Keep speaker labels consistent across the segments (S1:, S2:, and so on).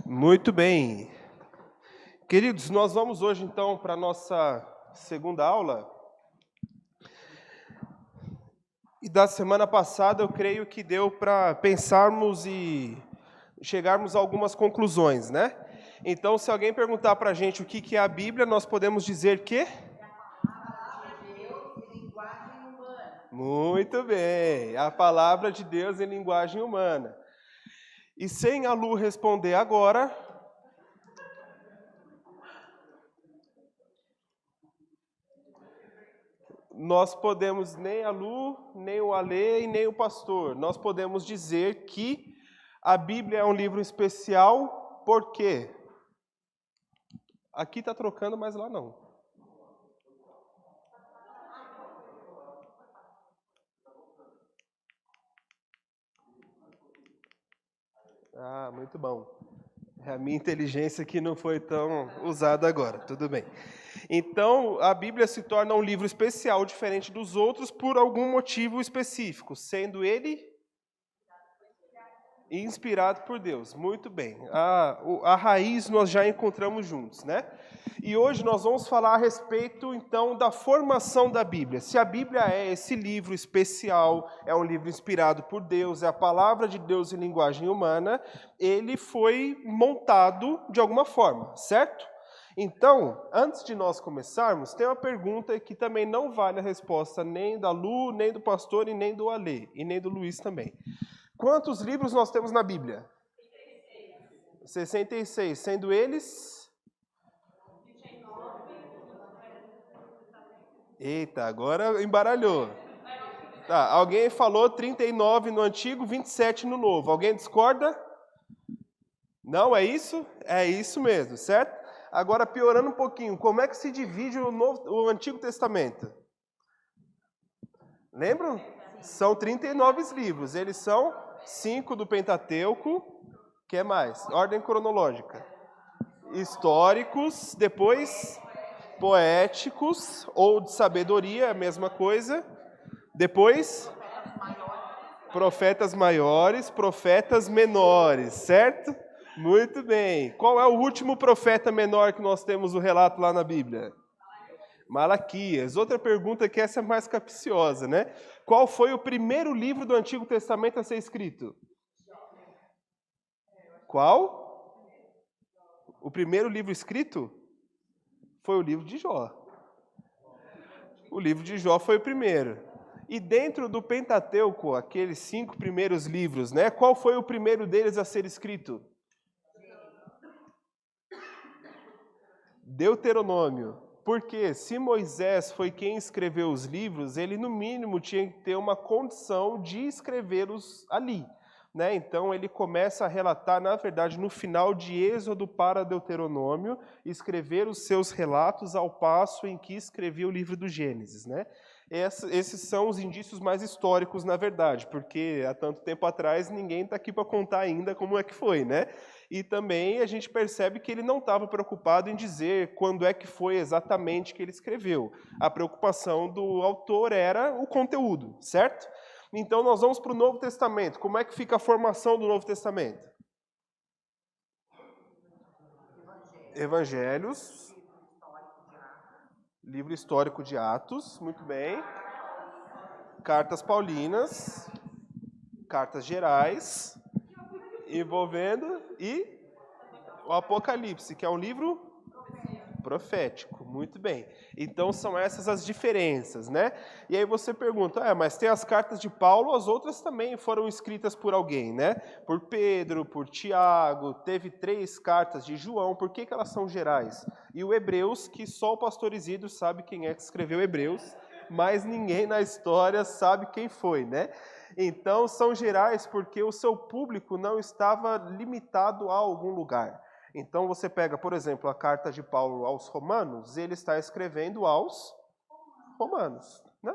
S1: Muito bem. Queridos, nós vamos hoje então para a nossa segunda aula. E da semana passada eu creio que deu para pensarmos e chegarmos a algumas conclusões, né? Então, se alguém perguntar para a gente o que é a Bíblia, nós podemos dizer que? Muito bem, a palavra de Deus em linguagem humana. E sem a Lu responder agora, nós podemos, nem a Lu, nem o Alê e nem o pastor, nós podemos dizer que a Bíblia é um livro especial, por quê? Aqui está trocando, mas lá não. Ah, muito bom. A minha inteligência que não foi tão usada agora, tudo bem. Então, a Bíblia se torna um livro especial, diferente dos outros, por algum motivo específico, sendo ele inspirado por Deus. Muito bem. A raiz nós já encontramos juntos, né? E hoje nós vamos falar a respeito, então, da formação da Bíblia. Se a Bíblia é esse livro especial, é um livro inspirado por Deus, é a palavra de Deus em linguagem humana, ele foi montado de alguma forma, certo? Então, antes de nós começarmos, tem uma pergunta que também não vale a resposta nem da Lu, nem do pastor, e nem do Alê, e nem do Luiz também. Quantos livros nós temos na Bíblia? 66, sendo eles... Eita, agora embaralhou. Tá, alguém falou 39 no Antigo, 27 no Novo. Alguém discorda? Não, é isso? É isso mesmo, certo? Agora, piorando um pouquinho, como é que se divide o Antigo Testamento? Lembram? São 39 livros. Eles são 5 do Pentateuco. O que mais? Ordem cronológica. Históricos, depois poéticos, ou de sabedoria, a mesma coisa. Depois, profetas maiores, profetas menores, certo? Muito bem. Qual é o último profeta menor que nós temos o relato lá na Bíblia? Malaquias. Outra pergunta que essa é mais capciosa, né? Qual foi o primeiro livro do Antigo Testamento a ser escrito? Qual? O primeiro livro escrito? Foi o livro de Jó. O livro de Jó foi o primeiro. E dentro do Pentateuco, aqueles 5 primeiros livros, né? Qual foi o primeiro deles a ser escrito? Deuteronômio. Porque se Moisés foi quem escreveu os livros, ele no mínimo tinha que ter uma condição de escrevê-los ali, né? Então ele começa a relatar, na verdade, no final de Êxodo para Deuteronômio, escrever os seus relatos ao passo em que escrevia o livro do Gênesis, né? Esses são os indícios mais históricos, na verdade, porque há tanto tempo atrás ninguém está aqui para contar ainda como é que foi, né? E também a gente percebe que ele não estava preocupado em dizer quando é que foi exatamente que ele escreveu. A preocupação do autor era o conteúdo, certo? Então nós vamos para o Novo Testamento. Como é que fica a formação do Novo Testamento? Evangelhos. Livro histórico de Atos, muito bem. Cartas paulinas. Cartas gerais. Envolvendo e o Apocalipse, que é um livro profético, muito bem. Então são essas as diferenças, né? E aí você pergunta, mas tem as cartas de Paulo, as outras também foram escritas por alguém, né? Por Pedro, por Tiago, teve 3 cartas de João, por que elas são gerais? E o Hebreus, que só o pastor Isidro sabe quem é que escreveu Hebreus, mas ninguém na história sabe quem foi, né? Então são gerais porque o seu público não estava limitado a algum lugar. Então você pega, por exemplo, a carta de Paulo aos Romanos, ele está escrevendo aos Romanos, né?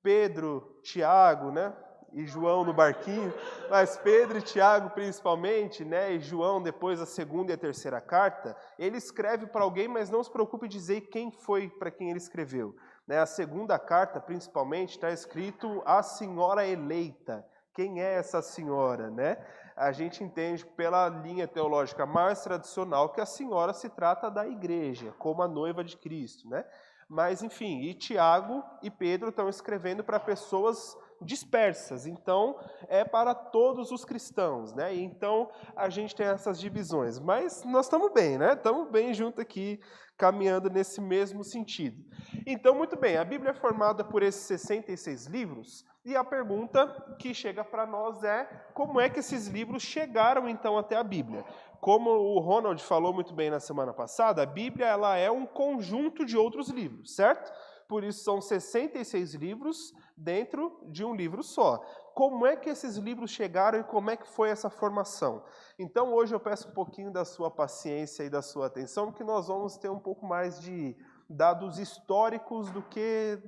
S1: Pedro, Tiago, né? E João no barquinho, mas Pedro e Tiago principalmente, né? E João depois a segunda e a terceira carta, ele escreve para alguém, mas não se preocupe em dizer quem foi para quem ele escreveu. Né? A segunda carta, principalmente, está escrito a senhora eleita. Quem é essa senhora? Né? A gente entende pela linha teológica mais tradicional que a senhora se trata da igreja, como a noiva de Cristo. Né? Mas, enfim, e Tiago e Pedro estão escrevendo para pessoas dispersas, então é para todos os cristãos, né? Então a gente tem essas divisões, mas nós estamos bem, né? Estamos bem junto aqui, caminhando nesse mesmo sentido. Então, muito bem, a Bíblia é formada por esses 66 livros, e a pergunta que chega para nós é: como é que esses livros chegaram então até a Bíblia? Como o Ronald falou muito bem na semana passada, a Bíblia ela é um conjunto de outros livros, certo? Por isso são 66 livros dentro de um livro só. Como é que esses livros chegaram e como é que foi essa formação? Então hoje eu peço um pouquinho da sua paciência e da sua atenção, porque nós vamos ter um pouco mais de dados históricos do que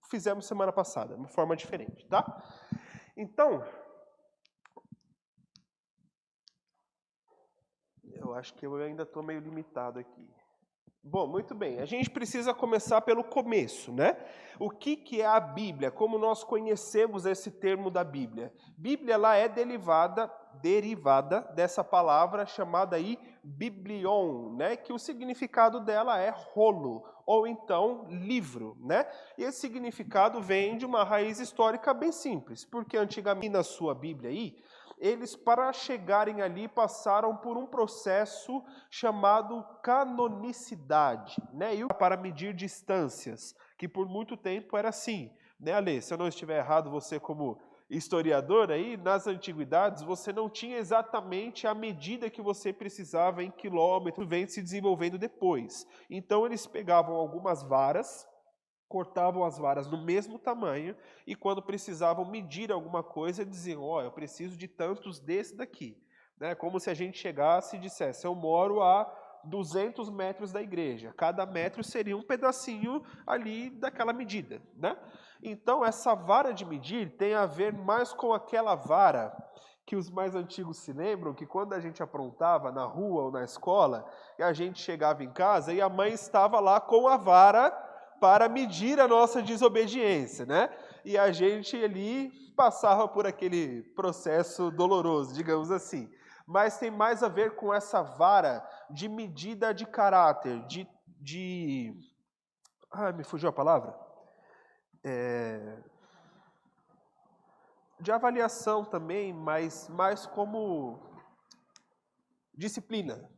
S1: fizemos semana passada, uma forma diferente, tá? Então, eu acho que eu ainda estou meio limitado aqui. Bom, muito bem. A gente precisa começar pelo começo, né? O que é a Bíblia? Como nós conhecemos esse termo da Bíblia? Bíblia ela é derivada dessa palavra chamada aí biblion, né? Que o significado dela é rolo, ou então livro, né? E esse significado vem de uma raiz histórica bem simples, porque antigamente na sua Bíblia aí, eles, para chegarem ali, passaram por um processo chamado canonicidade, né? E para medir distâncias, que por muito tempo era assim, né, Ale? Se eu não estiver errado, você como historiador aí, nas antiguidades, você não tinha exatamente a medida que você precisava em quilômetro, vem se desenvolvendo depois. Então eles pegavam algumas varas, cortavam as varas no mesmo tamanho e quando precisavam medir alguma coisa, diziam, eu preciso de tantos desse daqui. Né? Como se a gente chegasse e dissesse, eu moro a 200 metros da igreja. Cada metro seria um pedacinho ali daquela medida. Né? Então, essa vara de medir tem a ver mais com aquela vara que os mais antigos se lembram, que quando a gente aprontava na rua ou na escola, e a gente chegava em casa e a mãe estava lá com a vara para medir a nossa desobediência, né? E a gente ali passava por aquele processo doloroso, digamos assim. Mas tem mais a ver com essa vara de medida de caráter, me fugiu a palavra? De avaliação também, mas mais como disciplina.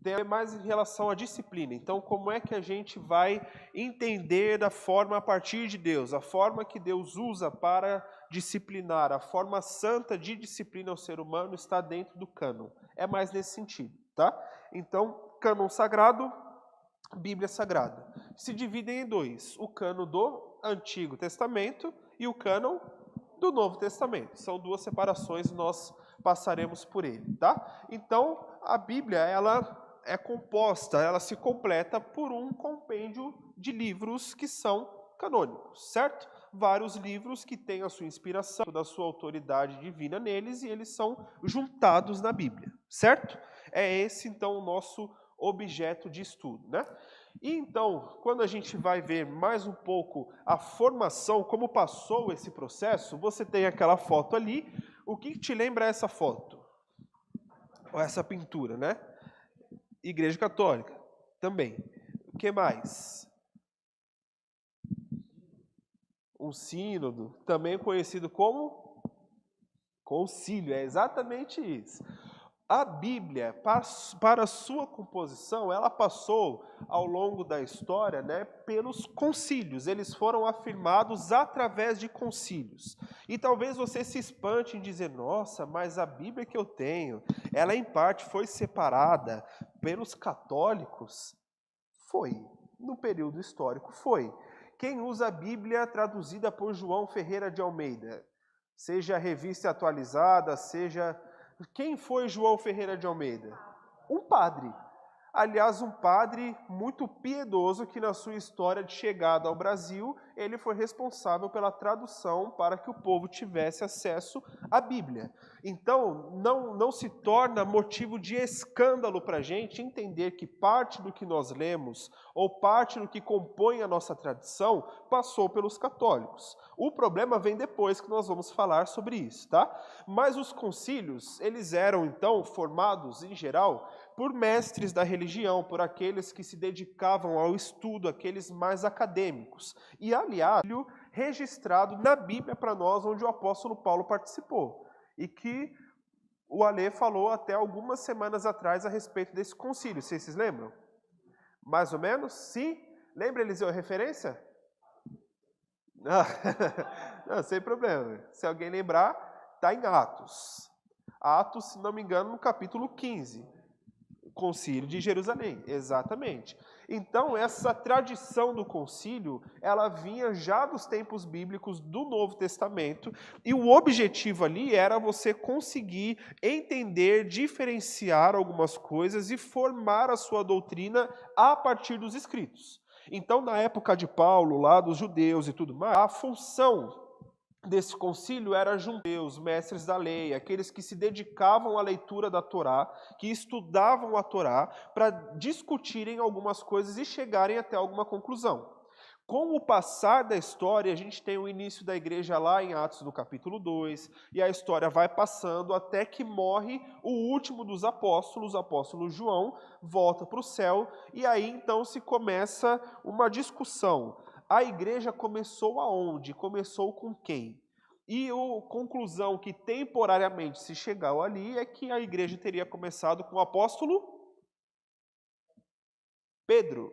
S1: Tem mais em relação à disciplina. Então, como é que a gente vai entender a forma a partir de Deus, a forma que Deus usa para disciplinar, a forma santa de disciplina ao ser humano está dentro do cânon. É mais nesse sentido, tá? Então, cânon sagrado, Bíblia sagrada. Se dividem em dois, o cânon do Antigo Testamento e o cânon do Novo Testamento. São duas separações, nós passaremos por ele, tá? Então, a Bíblia, ela é composta, ela se completa por um compêndio de livros que são canônicos, certo? Vários livros que têm a sua inspiração, da sua autoridade divina neles, e eles são juntados na Bíblia, certo? É esse, então, o nosso objeto de estudo, né? E então, quando a gente vai ver mais um pouco a formação, como passou esse processo, você tem aquela foto ali. O que te lembra essa foto? Ou essa pintura, né? Igreja Católica, também. O que mais? Um sínodo, também conhecido como concílio, é exatamente isso. A Bíblia, para a sua composição, ela passou ao longo da história, né, pelos concílios. Eles foram afirmados através de concílios. E talvez você se espante em dizer, nossa, mas a Bíblia que eu tenho, ela em parte foi separada pelos católicos? Foi. No período histórico, foi. Quem usa a Bíblia traduzida por João Ferreira de Almeida? Seja a revista atualizada, seja... Quem foi João Ferreira de Almeida? Um padre. Aliás, um padre muito piedoso que na sua história de chegada ao Brasil, ele foi responsável pela tradução para que o povo tivesse acesso à Bíblia. Então, não se torna motivo de escândalo para a gente entender que parte do que nós lemos, ou parte do que compõe a nossa tradição, passou pelos católicos. O problema vem depois, que nós vamos falar sobre isso, tá? Mas os concílios, eles eram então formados, em geral, por mestres da religião, por aqueles que se dedicavam ao estudo, aqueles mais acadêmicos. E, aliás, registrado na Bíblia para nós, onde o apóstolo Paulo participou. E que o Alê falou até algumas semanas atrás a respeito desse concílio. Vocês se lembram? Mais ou menos? Sim? Lembra, Eliseu, a referência? Não, sem problema. Se alguém lembrar, está em Atos. Atos, se não me engano, no capítulo 15. Concílio de Jerusalém, exatamente. Então, essa tradição do concílio, ela vinha já dos tempos bíblicos do Novo Testamento, e o objetivo ali era você conseguir entender, diferenciar algumas coisas e formar a sua doutrina a partir dos escritos. Então, na época de Paulo, lá dos judeus e tudo mais, a função desse concílio era judeus, mestres da lei, aqueles que se dedicavam à leitura da Torá, que estudavam a Torá, para discutirem algumas coisas e chegarem até alguma conclusão. Com o passar da história, a gente tem o início da igreja lá em Atos do capítulo 2, e a história vai passando até que morre o último dos apóstolos, o apóstolo João, volta para o céu, e aí então se começa uma discussão. A igreja começou aonde? Começou com quem? E a conclusão que temporariamente se chegou ali é que a igreja teria começado com o apóstolo Pedro.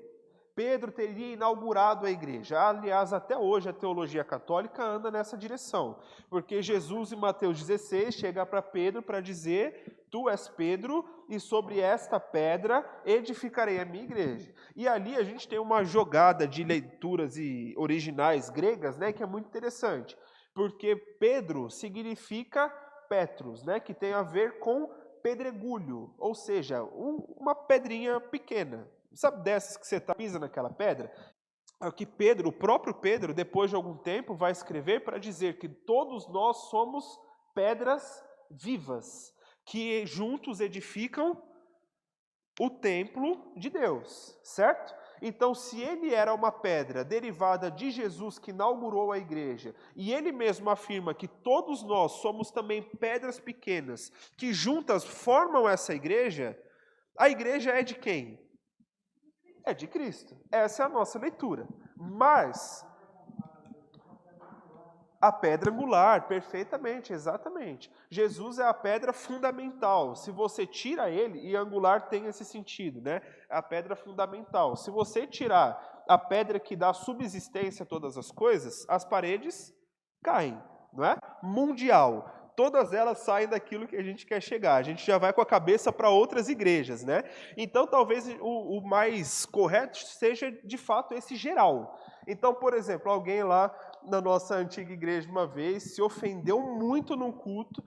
S1: Pedro teria inaugurado a igreja. Aliás, até hoje a teologia católica anda nessa direção, porque Jesus em Mateus 16 chega para Pedro para dizer: tu és Pedro, e sobre esta pedra edificarei a minha igreja. E ali a gente tem uma jogada de leituras e originais gregas, né, que é muito interessante, porque Pedro significa Petros, né, que tem a ver com pedregulho, ou seja, uma pedrinha pequena. Sabe dessas que você pisa naquela pedra? É que Pedro, o próprio Pedro, depois de algum tempo, vai escrever para dizer que todos nós somos pedras vivas, que juntos edificam o templo de Deus, certo? Então, se ele era uma pedra derivada de Jesus que inaugurou a igreja, e ele mesmo afirma que todos nós somos também pedras pequenas, que juntas formam essa igreja, a igreja é de quem? É de Cristo. Essa é a nossa leitura. Mas a pedra angular, perfeitamente, exatamente. Jesus é a pedra fundamental. Se você tira ele, e angular tem esse sentido, né? A pedra fundamental. Se você tirar a pedra que dá subsistência a todas as coisas, as paredes caem, não é? Mundial. Todas elas saem daquilo que a gente quer chegar. A gente já vai com a cabeça para outras igrejas, né? Então, talvez o mais correto seja, de fato, esse geral. Então, por exemplo, alguém lá na nossa antiga igreja uma vez se ofendeu muito num culto.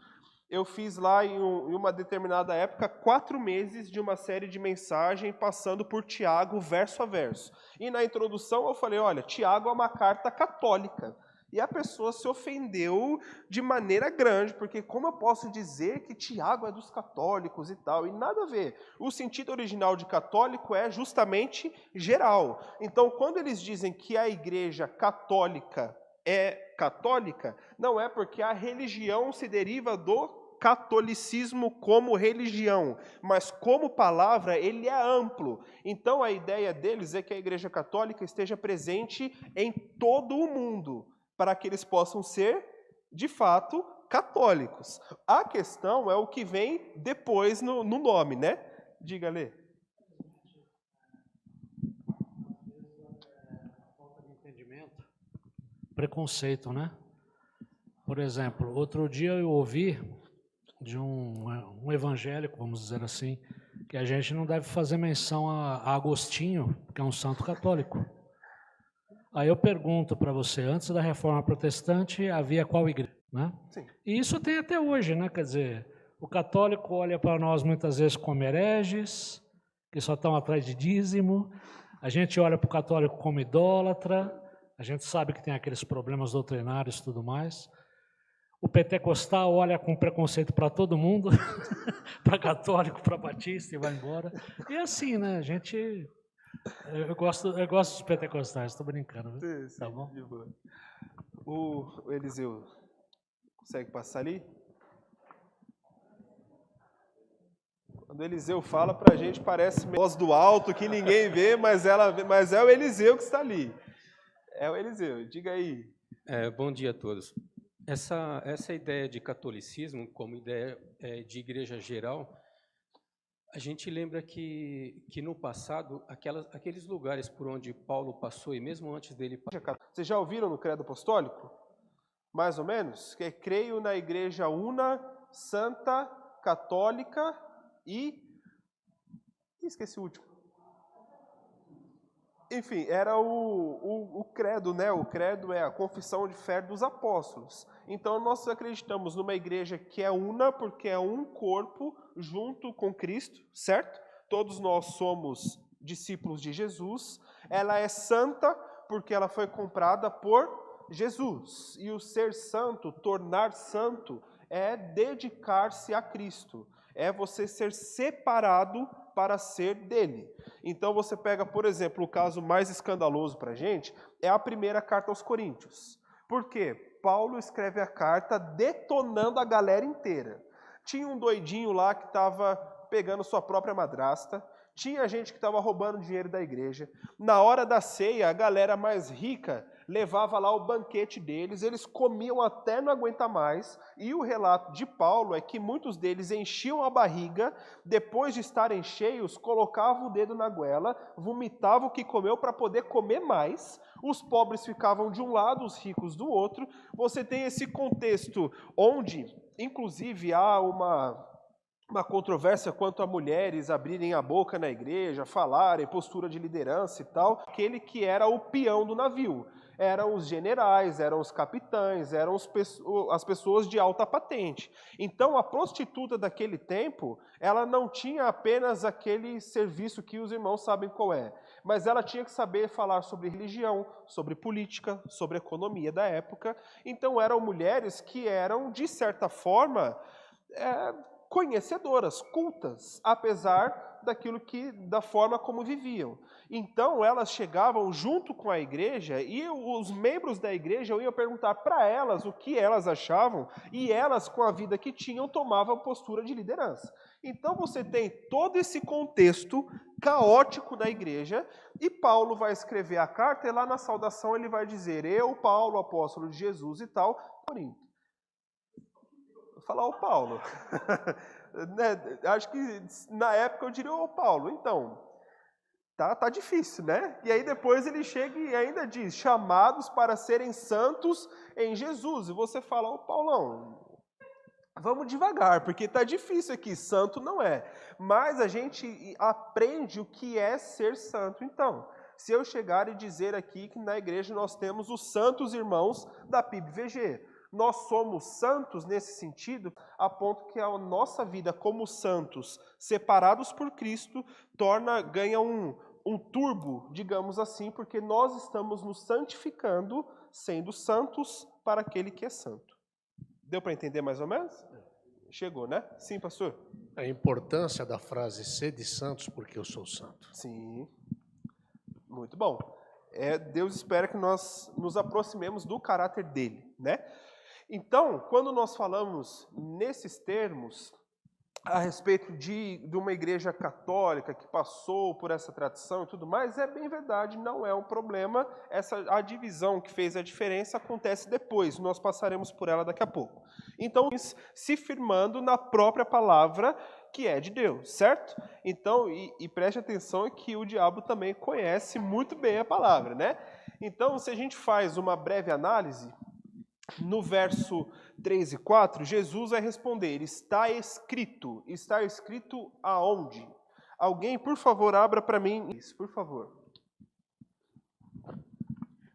S1: Eu fiz lá em uma determinada época 4 meses de uma série de mensagem passando por Tiago verso a verso. E na introdução eu falei, olha, Tiago é uma carta católica. E a pessoa se ofendeu de maneira grande, porque como eu posso dizer que Tiago é dos católicos e tal? E nada a ver. O sentido original de católico é justamente geral. Então, quando eles dizem que a igreja católica é católica, não é porque a religião se deriva do catolicismo como religião, mas como palavra ele é amplo. Então, a ideia deles é que a igreja católica esteja presente em todo o mundo, para que eles possam ser, de fato, católicos. A questão é o que vem depois no nome, né? Diga, Lê.
S2: Falta de entendimento, preconceito, né? Por exemplo, outro dia eu ouvi de um evangélico, vamos dizer assim, que a gente não deve fazer menção a Agostinho, que é um santo católico. Aí eu pergunto para você, antes da Reforma Protestante, havia qual igreja? Né?
S1: Sim.
S2: E isso tem até hoje, né? Quer dizer, o católico olha para nós muitas vezes como hereges, que só estão atrás de dízimo. A gente olha para o católico como idólatra, a gente sabe que tem aqueles problemas doutrinários e tudo mais. O pentecostal olha com preconceito para todo mundo, para católico, para batista e vai embora. E assim, né? A gente... Eu gosto dos pentecostais, estou brincando. Viu?
S1: Sim,
S2: tá bom?
S1: de boa. O Eliseu, consegue passar ali? Quando o Eliseu fala pra gente, parece voz do alto que ninguém vê, mas é o Eliseu que está ali. É o Eliseu, diga aí.
S3: Bom dia a todos. Essa ideia de catolicismo como ideia de igreja geral, a gente lembra que no passado, aqueles lugares por onde Paulo passou, e mesmo antes dele...
S1: Vocês já ouviram no credo apostólico? Mais ou menos? Que creio na igreja una, santa, católica e... esqueci o último. Enfim, era o credo, né? O credo é a confissão de fé dos apóstolos. Então, nós acreditamos numa igreja que é una, porque é um corpo junto com Cristo, certo? Todos nós somos discípulos de Jesus. Ela é santa, porque ela foi comprada por Jesus. E o ser santo, tornar santo, é dedicar-se a Cristo. É você ser separado para ser dele. Então você pega, por exemplo, o caso mais escandaloso para a gente, é a primeira carta aos Coríntios. Por quê? Paulo escreve a carta detonando a galera inteira. Tinha um doidinho lá que estava pegando sua própria madrasta, tinha gente que estava roubando dinheiro da igreja. Na hora da ceia, a galera mais rica levava lá o banquete deles, eles comiam até não aguentar mais, e o relato de Paulo é que muitos deles enchiam a barriga, depois de estarem cheios, colocavam o dedo na goela, vomitavam o que comeu para poder comer mais, os pobres ficavam de um lado, os ricos do outro. Você tem esse contexto onde, inclusive, há uma controvérsia quanto a mulheres abrirem a boca na igreja, falarem, postura de liderança e tal. Aquele que era o peão do navio. Eram os generais, eram os capitães, eram as pessoas de alta patente. Então, a prostituta daquele tempo, ela não tinha apenas aquele serviço que os irmãos sabem qual é, mas ela tinha que saber falar sobre religião, sobre política, sobre economia da época. Então, eram mulheres que eram, de certa forma, conhecedoras, cultas, apesar da forma como viviam. Então, elas chegavam junto com a igreja e os membros da igreja iam perguntar para elas o que elas achavam e elas, com a vida que tinham, tomavam postura de liderança. Então, você tem todo esse contexto caótico da igreja e Paulo vai escrever a carta e lá na saudação ele vai dizer: eu, Paulo, apóstolo de Jesus e tal, Corinto. Falar o Paulo. Né? Acho que na época eu diria o Paulo. Então, tá difícil, né? E aí depois ele chega e ainda diz: chamados para serem santos em Jesus. E você fala: ô Paulão, vamos devagar, porque tá difícil aqui, santo não é. Mas a gente aprende o que é ser santo. Então, se eu chegar e dizer aqui que na igreja nós temos os santos irmãos da PIB-VG, nós somos santos nesse sentido, a ponto que a nossa vida como santos, separados por Cristo, ganha um turbo, digamos assim, porque nós estamos nos santificando, sendo santos para aquele que é santo. Deu para entender mais ou menos? Chegou, né? Sim, pastor?
S4: A importância da frase sede santos porque eu sou santo.
S1: Sim. Muito bom. Deus espera que nós nos aproximemos do caráter dele, né? Então, quando nós falamos nesses termos a respeito de uma igreja católica que passou por essa tradição e tudo mais, é bem verdade, não é um problema. A divisão que fez a diferença acontece depois, nós passaremos por ela daqui a pouco. Então, se firmando na própria palavra que é de Deus, certo? Então, e preste atenção que o diabo também conhece muito bem a palavra, né? Então, se a gente faz uma breve análise, no verso 3 e 4, Jesus vai responder: está escrito. Está escrito aonde? Alguém, por favor, abra para mim isso, por favor.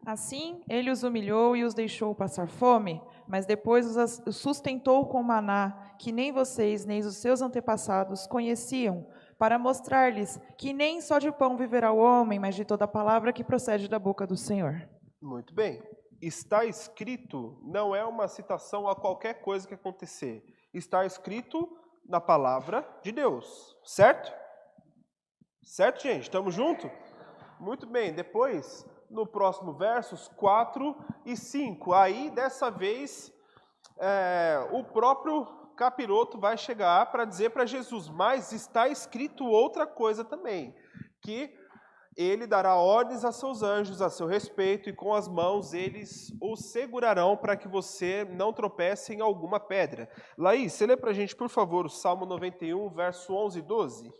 S5: Assim, ele os humilhou e os deixou passar fome, mas depois os sustentou com maná, que nem vocês, nem os seus antepassados conheciam, para mostrar-lhes que nem só de pão viverá o homem, mas de toda palavra que procede da boca do Senhor.
S1: Muito bem. Está escrito não é uma citação a qualquer coisa que acontecer. Está escrito na palavra de Deus, certo? Certo, gente? Estamos juntos? Muito bem. Depois, no próximo versos 4 e 5. Aí, dessa vez, o próprio capiroto vai chegar para dizer para Jesus, mas está escrito outra coisa também, que ele dará ordens a seus anjos a seu respeito, e com as mãos eles o segurarão para que você não tropece em alguma pedra. Laís, você lê para a gente, por favor, o Salmo 91, verso 11 e 12.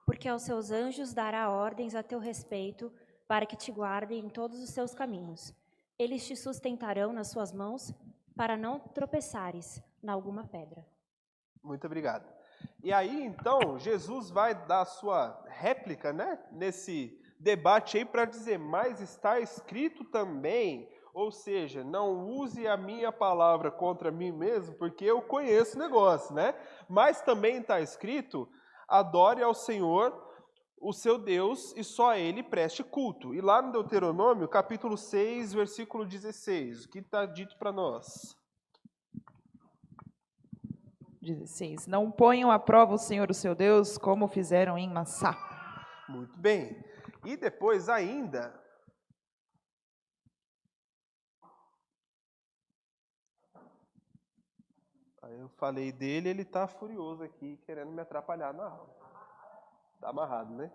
S6: Porque aos seus anjos dará ordens a teu respeito, para que te guardem em todos os seus caminhos. Eles te sustentarão nas suas mãos, para não tropeçares em alguma pedra.
S1: Muito obrigado. E aí, então, Jesus vai dar a sua réplica, né, nesse debate aí para dizer, mas está escrito também, ou seja, não use a minha palavra contra mim mesmo, porque eu conheço o negócio, né? Mas também está escrito, adore ao Senhor, o seu Deus, e só a Ele preste culto. E lá no Deuteronômio, capítulo 6, versículo 16, o que está dito para nós?
S5: 16. Não ponham à prova o Senhor, o seu Deus, como fizeram em Massá.
S1: Muito bem. E depois ainda, aí eu falei dele, ele está furioso aqui, querendo me atrapalhar na aula. Está amarrado, né?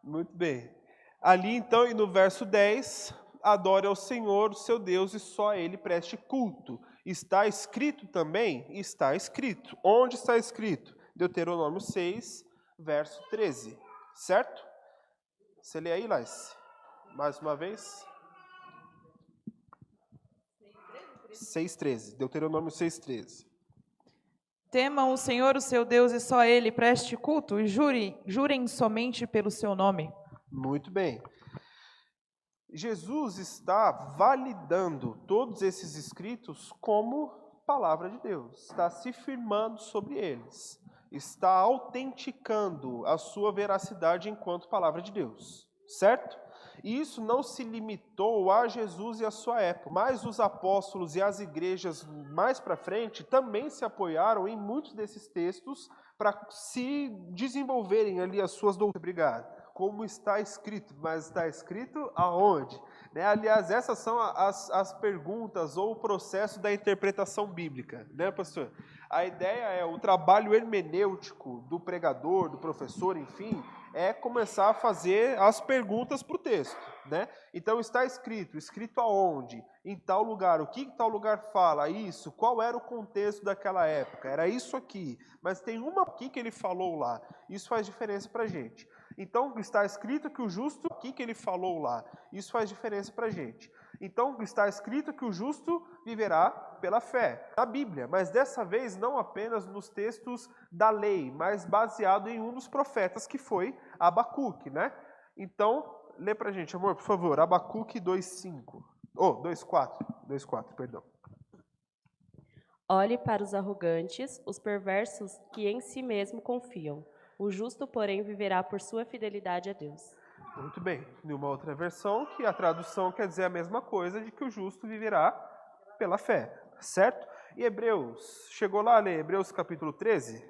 S1: Muito bem. Ali então, e no verso 10, adore ao Senhor, o seu Deus, e só a Ele preste culto. Está escrito também? Está escrito. Onde está escrito? Deuteronômio 6, verso 13. Certo? Você lê aí, Laís? Mais uma vez. 6,13. Deuteronômio 6,13.
S5: Temam o Senhor, o seu Deus, e só a Ele preste culto, e jurem somente pelo seu nome.
S1: Muito bem. Jesus está validando todos esses escritos como palavra de Deus, está se firmando sobre eles, está autenticando a sua veracidade enquanto palavra de Deus, certo? E isso não se limitou a Jesus e a sua época, mas os apóstolos e as igrejas mais para frente também se apoiaram em muitos desses textos para se desenvolverem ali as suas doutrinas. Obrigado. Como está escrito, mas está escrito aonde? Né? Aliás, essas são as perguntas ou o processo da interpretação bíblica, né, pastor? A ideia é o trabalho hermenêutico do pregador, do professor, enfim, é começar a fazer as perguntas para o texto, né? Então está escrito, escrito aonde? Em tal lugar, o que tal lugar fala? Isso, qual era o contexto daquela época? Era isso aqui, mas tem uma aqui que ele falou lá, isso faz diferença para a gente. Então, está escrito que o justo, o que ele falou lá, isso faz diferença para a gente. Então, está escrito que o justo viverá pela fé, na Bíblia, mas dessa vez não apenas nos textos da lei, mas baseado em um dos profetas, que foi Abacuque, né? Então, lê para a gente, amor, por favor, Abacuque 2,5. 2,4, perdão.
S7: Olhe para os arrogantes, os perversos que em si mesmo confiam. O justo, porém, viverá por sua fidelidade a Deus.
S1: Muito bem. Em uma outra versão, que a tradução quer dizer a mesma coisa, de que o justo viverá pela fé, certo? E Hebreus, chegou lá a ler Hebreus capítulo 13?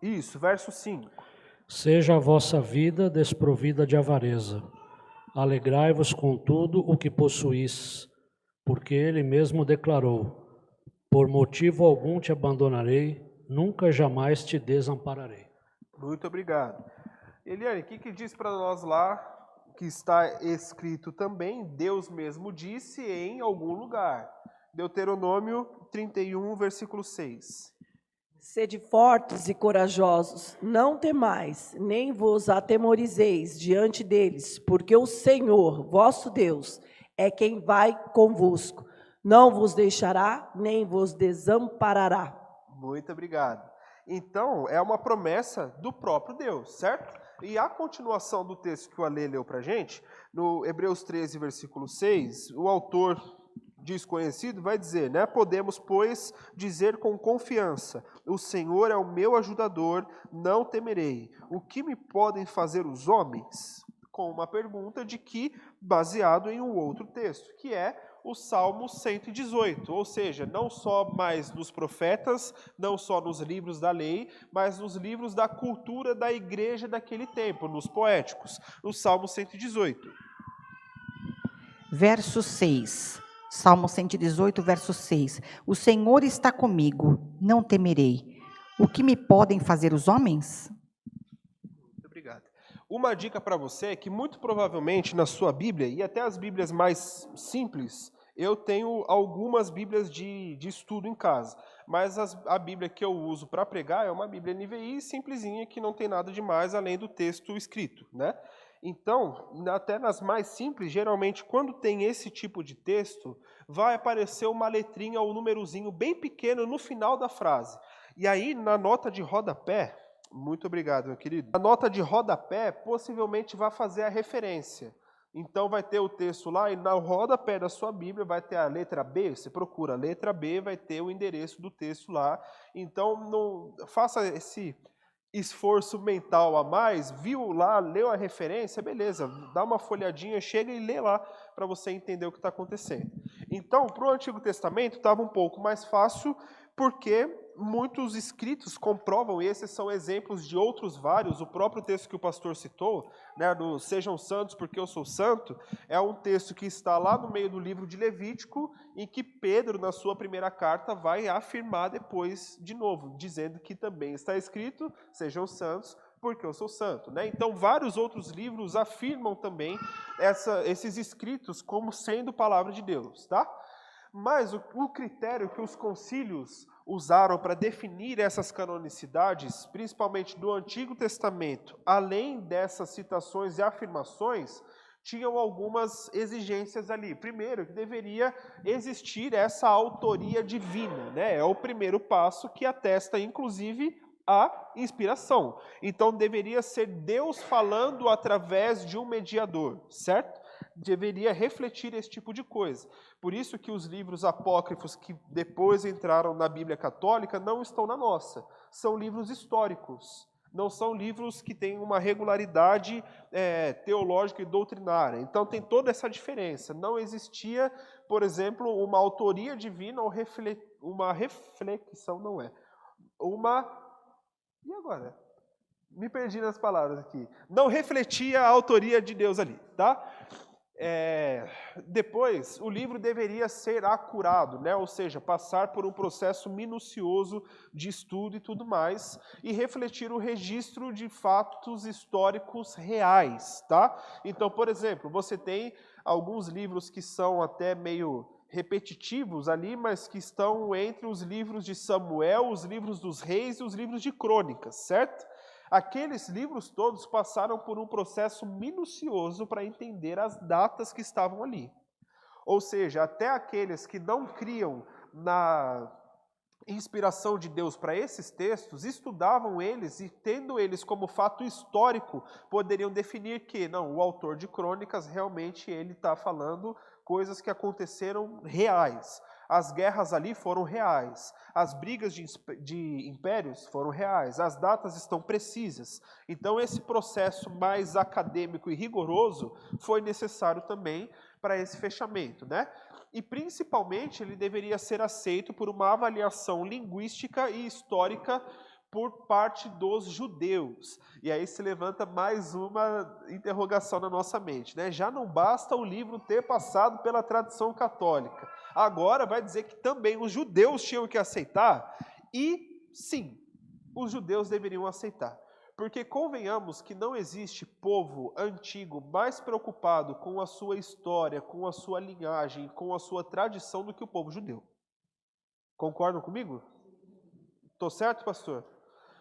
S1: Isso, verso 5.
S2: Seja a vossa vida desprovida de avareza. Alegrai-vos com tudo o que possuís, porque ele mesmo declarou: por motivo algum te abandonarei, nunca jamais te desampararei.
S1: Muito obrigado. Eliane, o que diz para nós lá, que está escrito também, Deus mesmo disse em algum lugar? Deuteronômio 31, versículo 6.
S8: Sede fortes e corajosos, não temais, nem vos atemorizeis diante deles, porque o Senhor, vosso Deus, é quem vai convosco. Não vos deixará, nem vos desamparará.
S1: Muito obrigado. Então, é uma promessa do próprio Deus, certo? E a continuação do texto que o Ale leu para a gente, no Hebreus 13, versículo 6, o autor desconhecido, vai dizer, né? Podemos, pois, dizer com confiança: o Senhor é o meu ajudador, não temerei. O que me podem fazer os homens? Com uma pergunta de que, baseado em um outro texto, que é o Salmo 118, ou seja, não só mais nos profetas, não só nos livros da lei, mas nos livros da cultura da igreja daquele tempo, nos poéticos, no Salmo 118.
S9: Verso 6. Salmo 118, verso 6. O Senhor está comigo, não temerei. O que me podem fazer os homens?
S1: Muito obrigado. Uma dica para você é que muito provavelmente na sua Bíblia, e até as Bíblias mais simples, eu tenho algumas Bíblias de estudo em casa, mas a Bíblia que eu uso para pregar é uma Bíblia NVI simplesinha, que não tem nada demais além do texto escrito, né? Então, até nas mais simples, geralmente quando tem esse tipo de texto, vai aparecer uma letrinha ou um númerozinho bem pequeno no final da frase. E aí, na nota de rodapé, muito obrigado, meu querido. A nota de rodapé possivelmente vai fazer a referência. Então vai ter o texto lá e no rodapé da sua Bíblia vai ter a letra B, você procura a letra B, vai ter o endereço do texto lá. Então não faça esse esforço mental a mais, viu lá, leu a referência, beleza, dá uma folhadinha, chega e lê lá para você entender o que está acontecendo. Então, para o Antigo Testamento estava um pouco mais fácil, porque muitos escritos comprovam, e esses são exemplos de outros vários, o próprio texto que o pastor citou, né, do Sejam Santos porque eu sou santo, é um texto que está lá no meio do livro de Levítico, em que Pedro, na sua primeira carta, vai afirmar depois de novo, dizendo que também está escrito, sejam santos porque eu sou santo, né? Então, vários outros livros afirmam também esses escritos como sendo palavra de Deus, tá? Mas o critério que os concílios usaram para definir essas canonicidades, principalmente do Antigo Testamento, além dessas citações e afirmações, tinham algumas exigências ali. Primeiro, que deveria existir essa autoria divina, né? É o primeiro passo que atesta, inclusive, a inspiração. Então, deveria ser Deus falando através de um mediador, certo? Deveria refletir esse tipo de coisa. Por isso que os livros apócrifos que depois entraram na Bíblia Católica não estão na nossa. São livros históricos. Não são livros que têm uma regularidade teológica e doutrinária. Então tem toda essa diferença. Não existia, por exemplo, uma autoria divina ou uma reflexão, não é. E agora? Me perdi nas palavras aqui. Não refletia a autoria de Deus ali, tá? Depois, o livro deveria ser acurado, né? Ou seja, passar por um processo minucioso de estudo e tudo mais, e refletir o registro de fatos históricos reais, tá? Então, por exemplo, você tem alguns livros que são até meio repetitivos ali, mas que estão entre os livros de Samuel, os livros dos reis e os livros de crônicas, certo? Aqueles livros todos passaram por um processo minucioso para entender as datas que estavam ali. Ou seja, até aqueles que não criam na inspiração de Deus para esses textos, estudavam eles e, tendo eles como fato histórico, poderiam definir que, não, o autor de crônicas realmente ele está falando coisas que aconteceram reais. As guerras ali foram reais, as brigas de impérios foram reais, as datas estão precisas. Então, esse processo mais acadêmico e rigoroso foi necessário também para esse fechamento, né? E, principalmente, ele deveria ser aceito por uma avaliação linguística e histórica por parte dos judeus. E aí se levanta mais uma interrogação na nossa mente, né? Já não basta o livro ter passado pela tradição católica. Agora vai dizer que também os judeus tinham que aceitar? E sim, os judeus deveriam aceitar. Porque convenhamos que não existe povo antigo mais preocupado com a sua história, com a sua linhagem, com a sua tradição do que o povo judeu. Concordam comigo? Estou certo, pastor?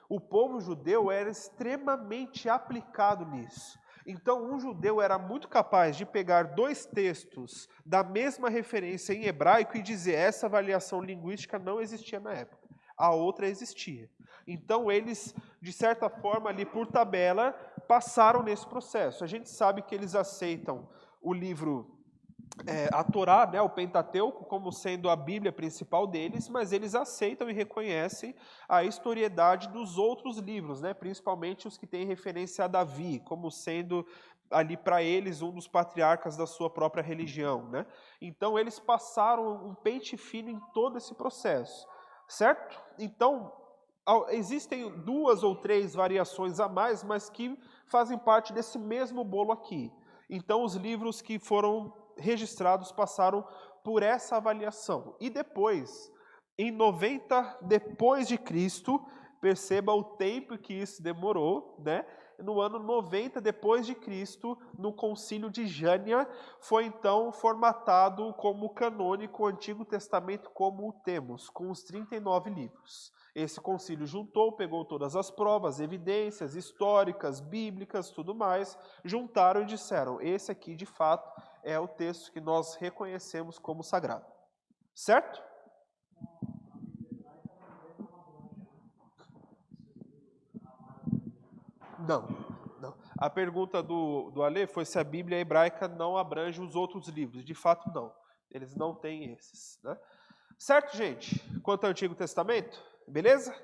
S1: O povo judeu era extremamente aplicado nisso. Então, um judeu era muito capaz de pegar dois textos da mesma referência em hebraico e dizer essa avaliação linguística não existia na época. A outra existia. Então, eles, de certa forma, ali por tabela, passaram nesse processo. A gente sabe que eles aceitam o livro a Torá, né, o Pentateuco, como sendo a Bíblia principal deles, mas eles aceitam e reconhecem a historiedade dos outros livros, né, principalmente os que têm referência a Davi, como sendo ali para eles um dos patriarcas da sua própria religião, né? Então eles passaram um pente fino em todo esse processo, certo? Então existem 2 ou 3 variações a mais, mas que fazem parte desse mesmo bolo aqui. Então os livros que foram registrados passaram por essa avaliação. E depois, em 90 depois de Cristo, perceba o tempo que isso demorou, né? No ano 90 depois de Cristo, no Concílio de Jânia, foi então formatado como canônico o Antigo Testamento como o temos, com os 39 livros. Esse concílio juntou, pegou todas as provas, evidências históricas, bíblicas, tudo mais, juntaram e disseram, esse aqui de fato é o texto que nós reconhecemos como sagrado. Certo? Não. A pergunta do Ale foi se a Bíblia hebraica não abrange os outros livros. De fato, não. Eles não têm esses, né? Certo, gente? Quanto ao Antigo Testamento, beleza?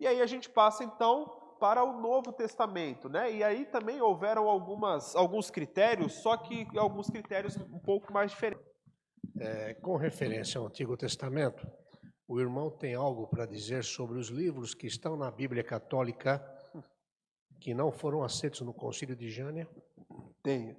S1: E aí a gente passa, então, para o Novo Testamento, né? E aí também houveram alguns critérios, só que alguns critérios um pouco mais diferentes.
S4: Com referência ao Antigo Testamento, o irmão tem algo para dizer sobre os livros que estão na Bíblia Católica que não foram aceitos no Concílio de Jânia?
S1: Tenho.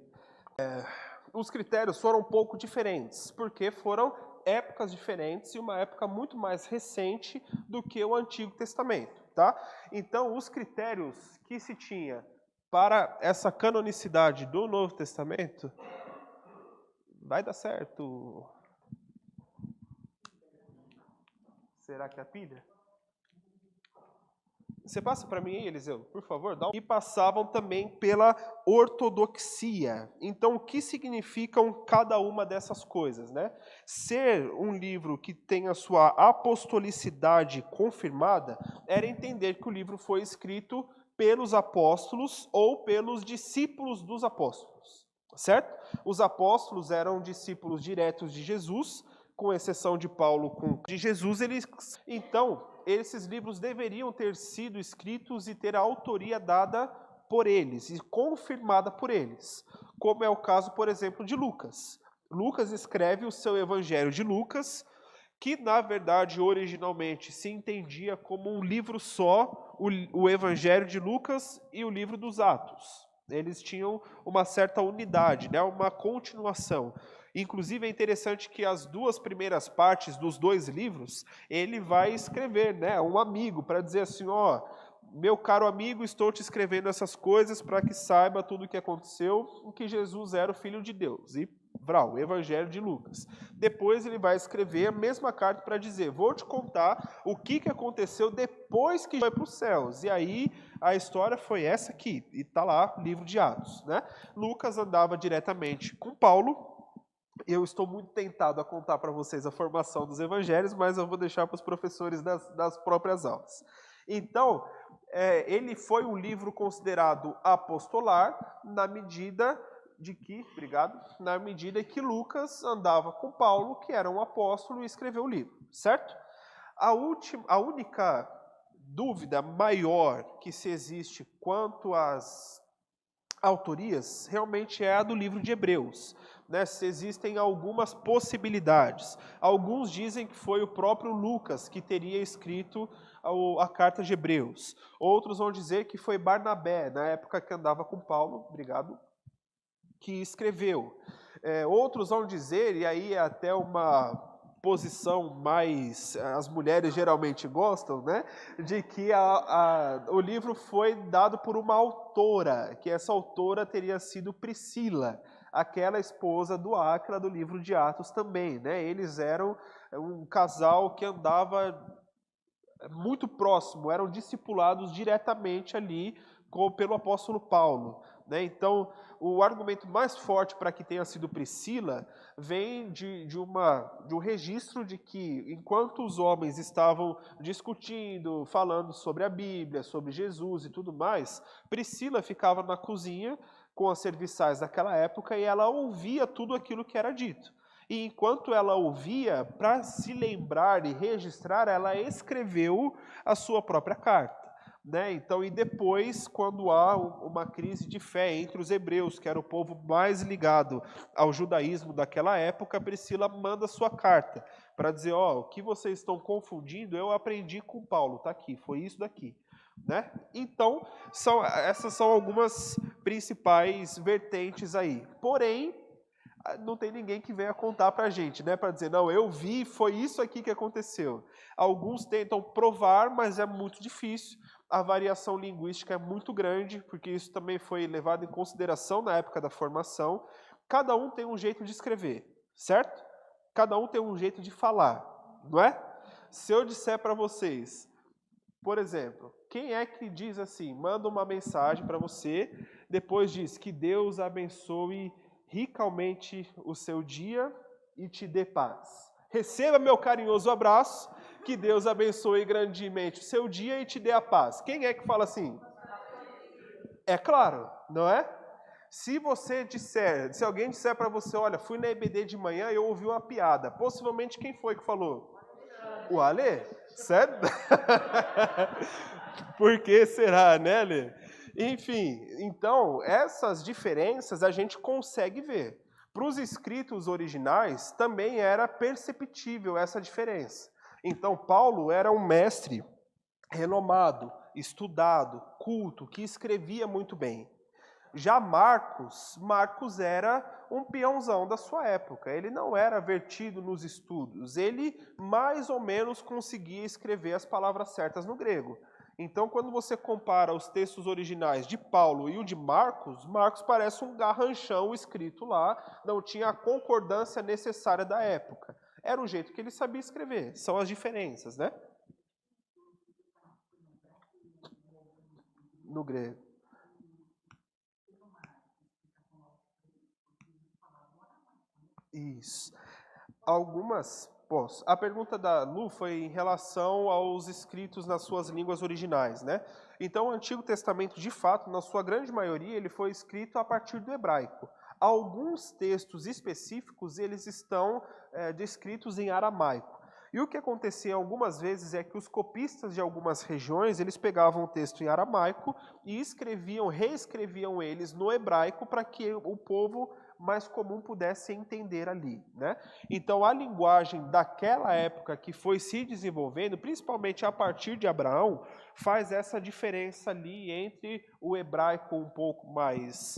S1: Os critérios foram um pouco diferentes, porque foram épocas diferentes e uma época muito mais recente do que o Antigo Testamento, tá? Então, os critérios que se tinha para essa canonicidade do Novo Testamento, vai dar certo. Será que é a pilha? Você passa para mim aí, Eliseu, por favor? E passavam também pela ortodoxia. Então, o que significam cada uma dessas coisas, né? Ser um livro que tem a sua apostolicidade confirmada era entender que o livro foi escrito pelos apóstolos ou pelos discípulos dos apóstolos, certo? Os apóstolos eram discípulos diretos de Jesus, com exceção de Paulo, de Jesus. Então, esses livros deveriam ter sido escritos e ter a autoria dada por eles, e confirmada por eles, como é o caso, por exemplo, de Lucas. Lucas escreve o seu Evangelho de Lucas, que, na verdade, originalmente se entendia como um livro só, o Evangelho de Lucas e o livro dos Atos. Eles tinham uma certa unidade, né, uma continuação. Inclusive, é interessante que as 2 primeiras partes dos 2 livros, ele vai escrever, né, um amigo, para dizer assim, ó, meu caro amigo, estou te escrevendo essas coisas para que saiba tudo o que aconteceu, que Jesus era o Filho de Deus. E, o Evangelho de Lucas. Depois ele vai escrever a mesma carta para dizer, vou te contar o que aconteceu depois que foi para os céus. E aí, a história foi essa aqui, e está lá, livro de Atos, né? Lucas andava diretamente com Paulo. Eu estou muito tentado a contar para vocês a formação dos evangelhos, mas eu vou deixar para os professores das próprias aulas. Então, ele foi um livro considerado apostolar na medida na medida que Lucas andava com Paulo, que era um apóstolo, e escreveu o livro, certo? A única dúvida maior que se existe quanto às autorias realmente é a do livro de Hebreus. Né, se existem algumas possibilidades. Alguns dizem que foi o próprio Lucas que teria escrito a carta de Hebreus. Outros vão dizer que foi Barnabé, na época que andava com Paulo, que escreveu. Outros vão dizer, e aí é até uma posição mais, as mulheres geralmente gostam, né, de que o livro foi dado por uma autora, que essa autora teria sido Priscila, aquela esposa do Áquila do livro de Atos também, né? Eles eram um casal que andava muito próximo, eram discipulados diretamente ali pelo apóstolo Paulo, né? Então, o argumento mais forte para que tenha sido Priscila vem de um registro de que, enquanto os homens estavam discutindo, falando sobre a Bíblia, sobre Jesus e tudo mais, Priscila ficava na cozinha com as serviçais daquela época e ela ouvia tudo aquilo que era dito. E enquanto ela ouvia, para se lembrar e registrar, ela escreveu a sua própria carta. Né? Então, e depois, quando há uma crise de fé entre os hebreus, que era o povo mais ligado ao judaísmo daquela época, Priscila manda sua carta para dizer, ó, o que vocês estão confundindo, eu aprendi com Paulo, tá aqui, foi isso daqui. Né? Então, essas são algumas principais vertentes aí. Porém, não tem ninguém que venha contar para a gente, né? Para dizer, não, eu vi, foi isso aqui que aconteceu. Alguns tentam provar, mas é muito difícil. A variação linguística é muito grande, porque isso também foi levado em consideração na época da formação. Cada um tem um jeito de escrever, certo? Cada um tem um jeito de falar, não é? Se eu disser para vocês, por exemplo, quem é que diz assim, manda uma mensagem para você, depois diz que Deus abençoe ricamente o seu dia e te dê paz. Receba meu carinhoso abraço, que Deus abençoe grandemente o seu dia e te dê a paz. Quem é que fala assim? É claro, não é? Se alguém disser para você, olha, fui na EBD de manhã e eu ouvi uma piada, possivelmente quem foi que falou? O Alê? Sério? Por que será, né, Alê? Enfim, então, essas diferenças a gente consegue ver. Para os escritos originais, também era perceptível essa diferença. Então, Paulo era um mestre renomado, estudado, culto, que escrevia muito bem. Já Marcos era um peãozão da sua época. Ele não era vertido nos estudos. Ele, mais ou menos, conseguia escrever as palavras certas no grego. Então, quando você compara os textos originais de Paulo e o de Marcos, Marcos parece um garranchão escrito lá, não tinha a concordância necessária da época. Era o jeito que ele sabia escrever, são as diferenças, né? No grego. Isso. A pergunta da Lu foi em relação aos escritos nas suas línguas originais, né? Então, o Antigo Testamento, de fato, na sua grande maioria, ele foi escrito a partir do hebraico. Alguns textos específicos, eles estão descritos em aramaico. E o que acontecia algumas vezes é que os copistas de algumas regiões, eles pegavam o texto em aramaico e reescreviam eles no hebraico para que o povo mais comum pudesse entender ali, né? Então, a linguagem daquela época que foi se desenvolvendo, principalmente a partir de Abraão, faz essa diferença ali entre o hebraico um pouco mais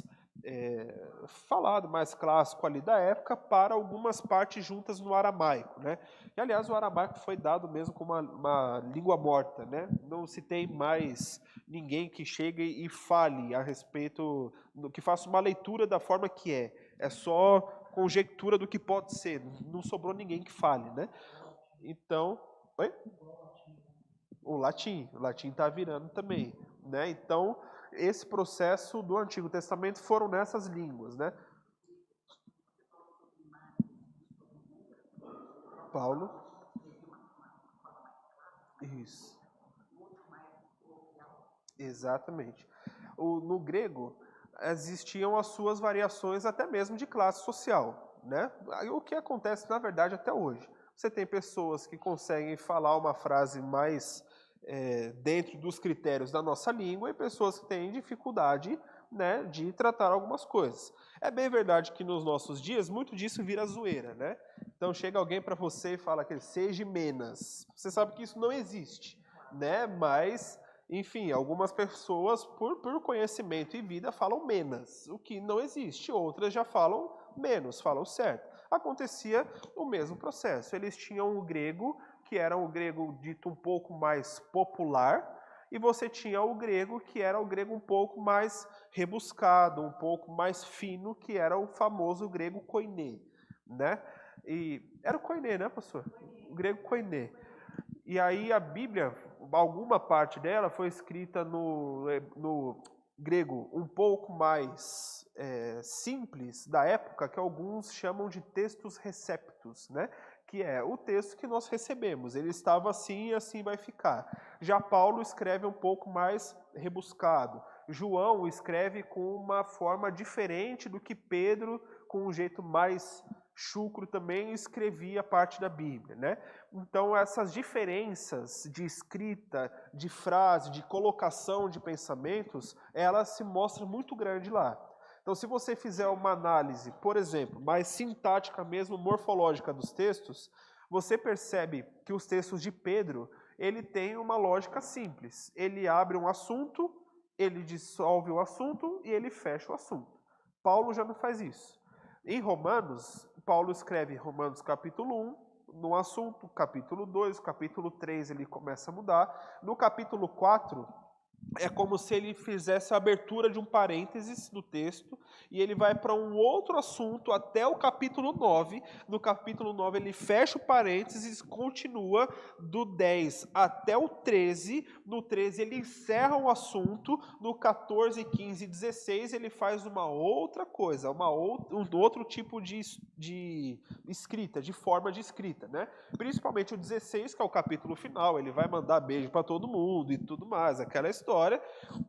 S1: falado, mais clássico ali da época, para algumas partes juntas no aramaico, né? E, aliás, o aramaico foi dado mesmo como uma língua morta, né? Não se tem mais ninguém que chegue e fale a respeito, que faça uma leitura da forma que é. É só conjectura do que pode ser. Não sobrou ninguém que fale, né? Então, o latim está virando também, né? Então, esse processo do Antigo Testamento foram nessas línguas, né? Paulo. Isso. Exatamente. No grego, existiam as suas variações até mesmo de classe social, né? O que acontece, na verdade, até hoje. Você tem pessoas que conseguem falar uma frase mais dentro dos critérios da nossa língua e pessoas que têm dificuldade, né, de tratar algumas coisas. É bem verdade que nos nossos dias, muito disso vira zoeira, né? Então chega alguém para você e fala que seja menos. Você sabe que isso não existe, né? Mas, enfim, algumas pessoas, por conhecimento e vida, falam menos, o que não existe. Outras já falam menos, falam certo. Acontecia o mesmo processo. Eles tinham o grego, que era o grego dito um pouco mais popular, e você tinha o grego, que era o grego um pouco mais rebuscado, um pouco mais fino, que era o famoso grego koiné, né? E era o koiné, né, pastor? O grego koiné. E aí a Bíblia, alguma parte dela foi escrita no grego um pouco mais simples da época, que alguns chamam de textos receptos, né? Que é o texto que nós recebemos. Ele estava assim e assim vai ficar. Já Paulo escreve um pouco mais rebuscado. João escreve com uma forma diferente do que Pedro, com um jeito mais chucro também, escrevia parte da Bíblia, né? Então essas diferenças de escrita, de frase, de colocação de pensamentos, elas se mostram muito grande lá. Então se você fizer uma análise, por exemplo, mais sintática mesmo, morfológica dos textos, você percebe que os textos de Pedro, ele tem uma lógica simples. Ele abre um assunto, ele dissolve o assunto e ele fecha o assunto. Paulo já não faz isso. Em Romanos, Paulo escreve Romanos capítulo 1, no assunto, capítulo 2, capítulo 3 ele começa a mudar. No capítulo 4, é como se ele fizesse a abertura de um parênteses no texto e ele vai para um outro assunto até o capítulo 9. No capítulo 9 ele fecha o parênteses e continua do 10 até o 13. No 13 ele encerra o assunto. No 14, 15 e 16 ele faz uma outra coisa, um outro tipo de escrita, de forma de escrita, né? Principalmente o 16, que é o capítulo final, ele vai mandar beijo para todo mundo e tudo mais, aquela história.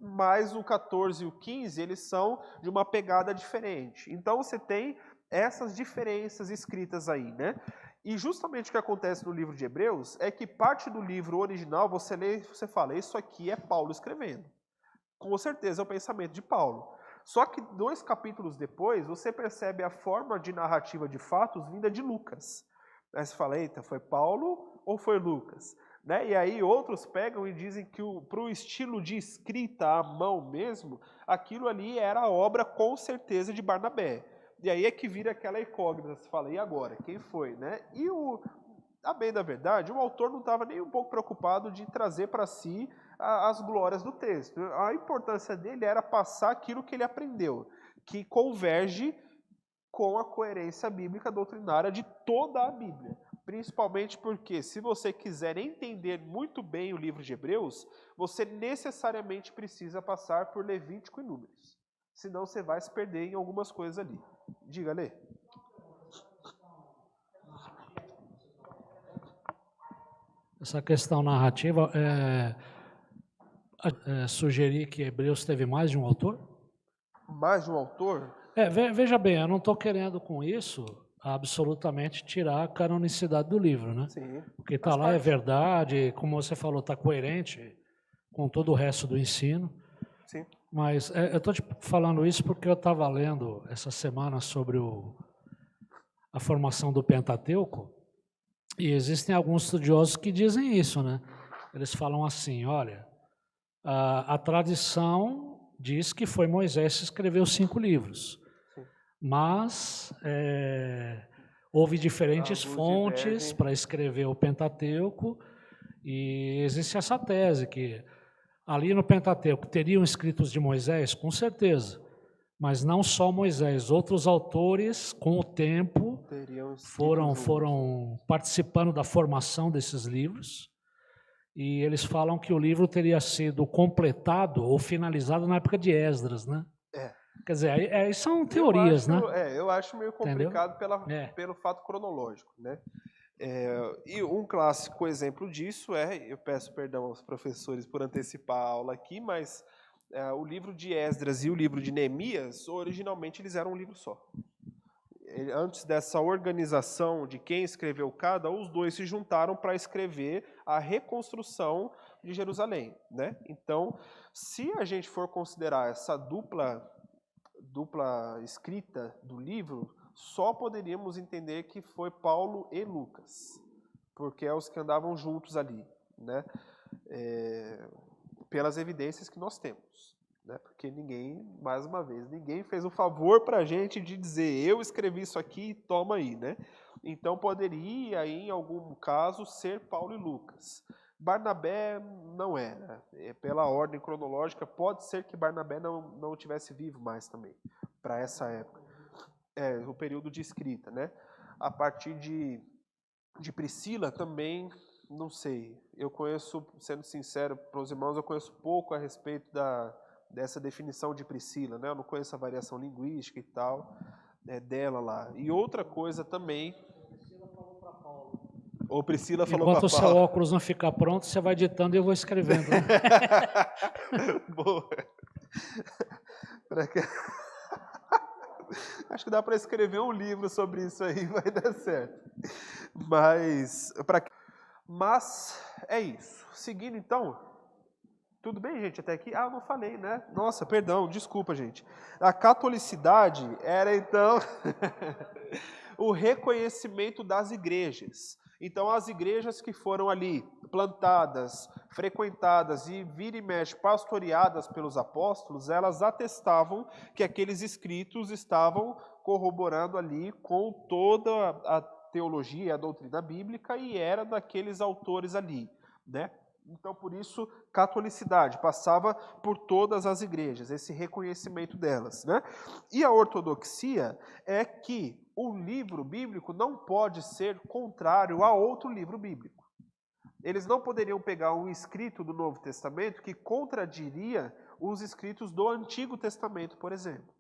S1: Mas o 14 e o 15, eles são de uma pegada diferente. Então você tem essas diferenças escritas aí, né? E justamente o que acontece no livro de Hebreus é que parte do livro original você lê e você fala, isso aqui é Paulo escrevendo. Com certeza é o pensamento de Paulo. Só que 2 capítulos depois, você percebe a forma de narrativa de fatos vinda de Lucas. Aí você fala, eita, foi Paulo ou foi Lucas? Né? E aí outros pegam e dizem que para o estilo de escrita à mão mesmo, aquilo ali era a obra com certeza de Barnabé. E aí é que vira aquela incógnita, você fala, e agora? Quem foi? Né? E a bem da verdade, o autor não estava nem um pouco preocupado de trazer para si as glórias do texto. A importância dele era passar aquilo que ele aprendeu, que converge com a coerência bíblica doutrinária de toda a Bíblia. Principalmente porque, se você quiser entender muito bem o livro de Hebreus, você necessariamente precisa passar por Levítico e Números. Senão você vai se perder em algumas coisas ali. Diga, Lê.
S2: Essa questão narrativa, sugerir que Hebreus teve mais de um autor?
S1: Mais de um autor?
S2: Veja bem, eu não estou querendo com isso absolutamente tirar a canonicidade do livro, né?
S1: Sim.
S2: Porque está lá, é verdade, como você falou, está coerente com todo o resto do ensino.
S1: Sim.
S2: Mas eu estou te falando isso porque eu estava lendo essa semana sobre a formação do Pentateuco, e existem alguns estudiosos que dizem isso, né? Eles falam assim, olha, a tradição diz que foi Moisés que escreveu 5 livros. Mas houve diferentes fontes para escrever o Pentateuco e existe essa tese que ali no Pentateuco teriam escritos de Moisés, com certeza, mas não só Moisés, outros autores com o tempo foram participando da formação desses livros e eles falam que o livro teria sido completado ou finalizado na época de Esdras, né? Quer dizer, são teorias, né?
S1: Eu acho meio complicado pelo fato cronológico, né? E um clássico exemplo disso eu peço perdão aos professores por antecipar a aula aqui, mas o livro de Esdras e o livro de Neemias, originalmente eles eram um livro só. Antes dessa organização de quem escreveu cada, os dois se juntaram para escrever a reconstrução de Jerusalém, né? Então, se a gente for considerar essa dupla escrita do livro, só poderíamos entender que foi Paulo e Lucas, porque é os que andavam juntos ali, né? Pelas evidências que nós temos, né? Porque mais uma vez, ninguém fez um favor para a gente de dizer, eu escrevi isso aqui, toma aí, né? Então poderia, em algum caso, ser Paulo e Lucas. Barnabé não era. Pela ordem cronológica, pode ser que Barnabé não tivesse vivo mais também, para essa época. O período de escrita, né? A partir de Priscila também, não sei. Eu conheço, sendo sincero para os irmãos, eu conheço pouco a respeito dessa definição de Priscila, né? Eu não conheço a variação linguística e tal dela lá. E outra coisa também... Ou Priscila falou para Paulo.
S2: Enquanto o seu óculos não ficar pronto, você vai ditando e eu vou escrevendo. Né?
S1: Boa. Acho que dá para escrever um livro sobre isso aí, vai dar certo. Mas é isso. Seguindo então, tudo bem, gente, até aqui? Ah, eu não falei, né? Nossa, perdão, desculpa, gente. A catolicidade era então o reconhecimento das igrejas. Então, as igrejas que foram ali plantadas, frequentadas e vira e mexe pastoreadas pelos apóstolos, elas atestavam que aqueles escritos estavam corroborando ali com toda a teologia e a doutrina bíblica e era daqueles autores ali, né? Então, por isso, catolicidade passava por todas as igrejas, esse reconhecimento delas, né? E a ortodoxia é que o livro bíblico não pode ser contrário a outro livro bíblico. Eles não poderiam pegar um escrito do Novo Testamento que contradiria os escritos do Antigo Testamento, por exemplo.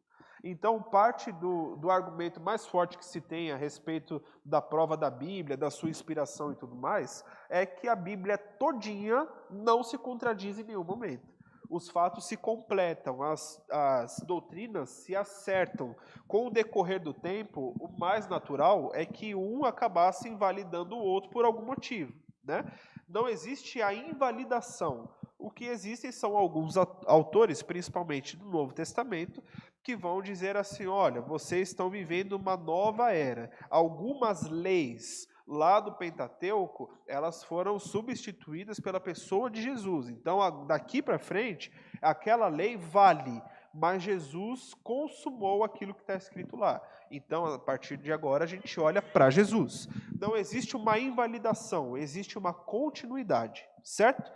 S1: Então, parte do argumento mais forte que se tem a respeito da prova da Bíblia, da sua inspiração e tudo mais, é que a Bíblia todinha não se contradiz em nenhum momento. Os fatos se completam, as doutrinas se acertam. Com o decorrer do tempo, o mais natural é que um acabasse invalidando o outro por algum motivo, né? Não existe a invalidação. O que existem são alguns autores, principalmente do Novo Testamento, que vão dizer assim, olha, vocês estão vivendo uma nova era. Algumas leis lá do Pentateuco, elas foram substituídas pela pessoa de Jesus. Então, daqui para frente, aquela lei vale, mas Jesus consumou aquilo que está escrito lá. Então, a partir de agora, a gente olha para Jesus. Não existe uma invalidação, existe uma continuidade, certo?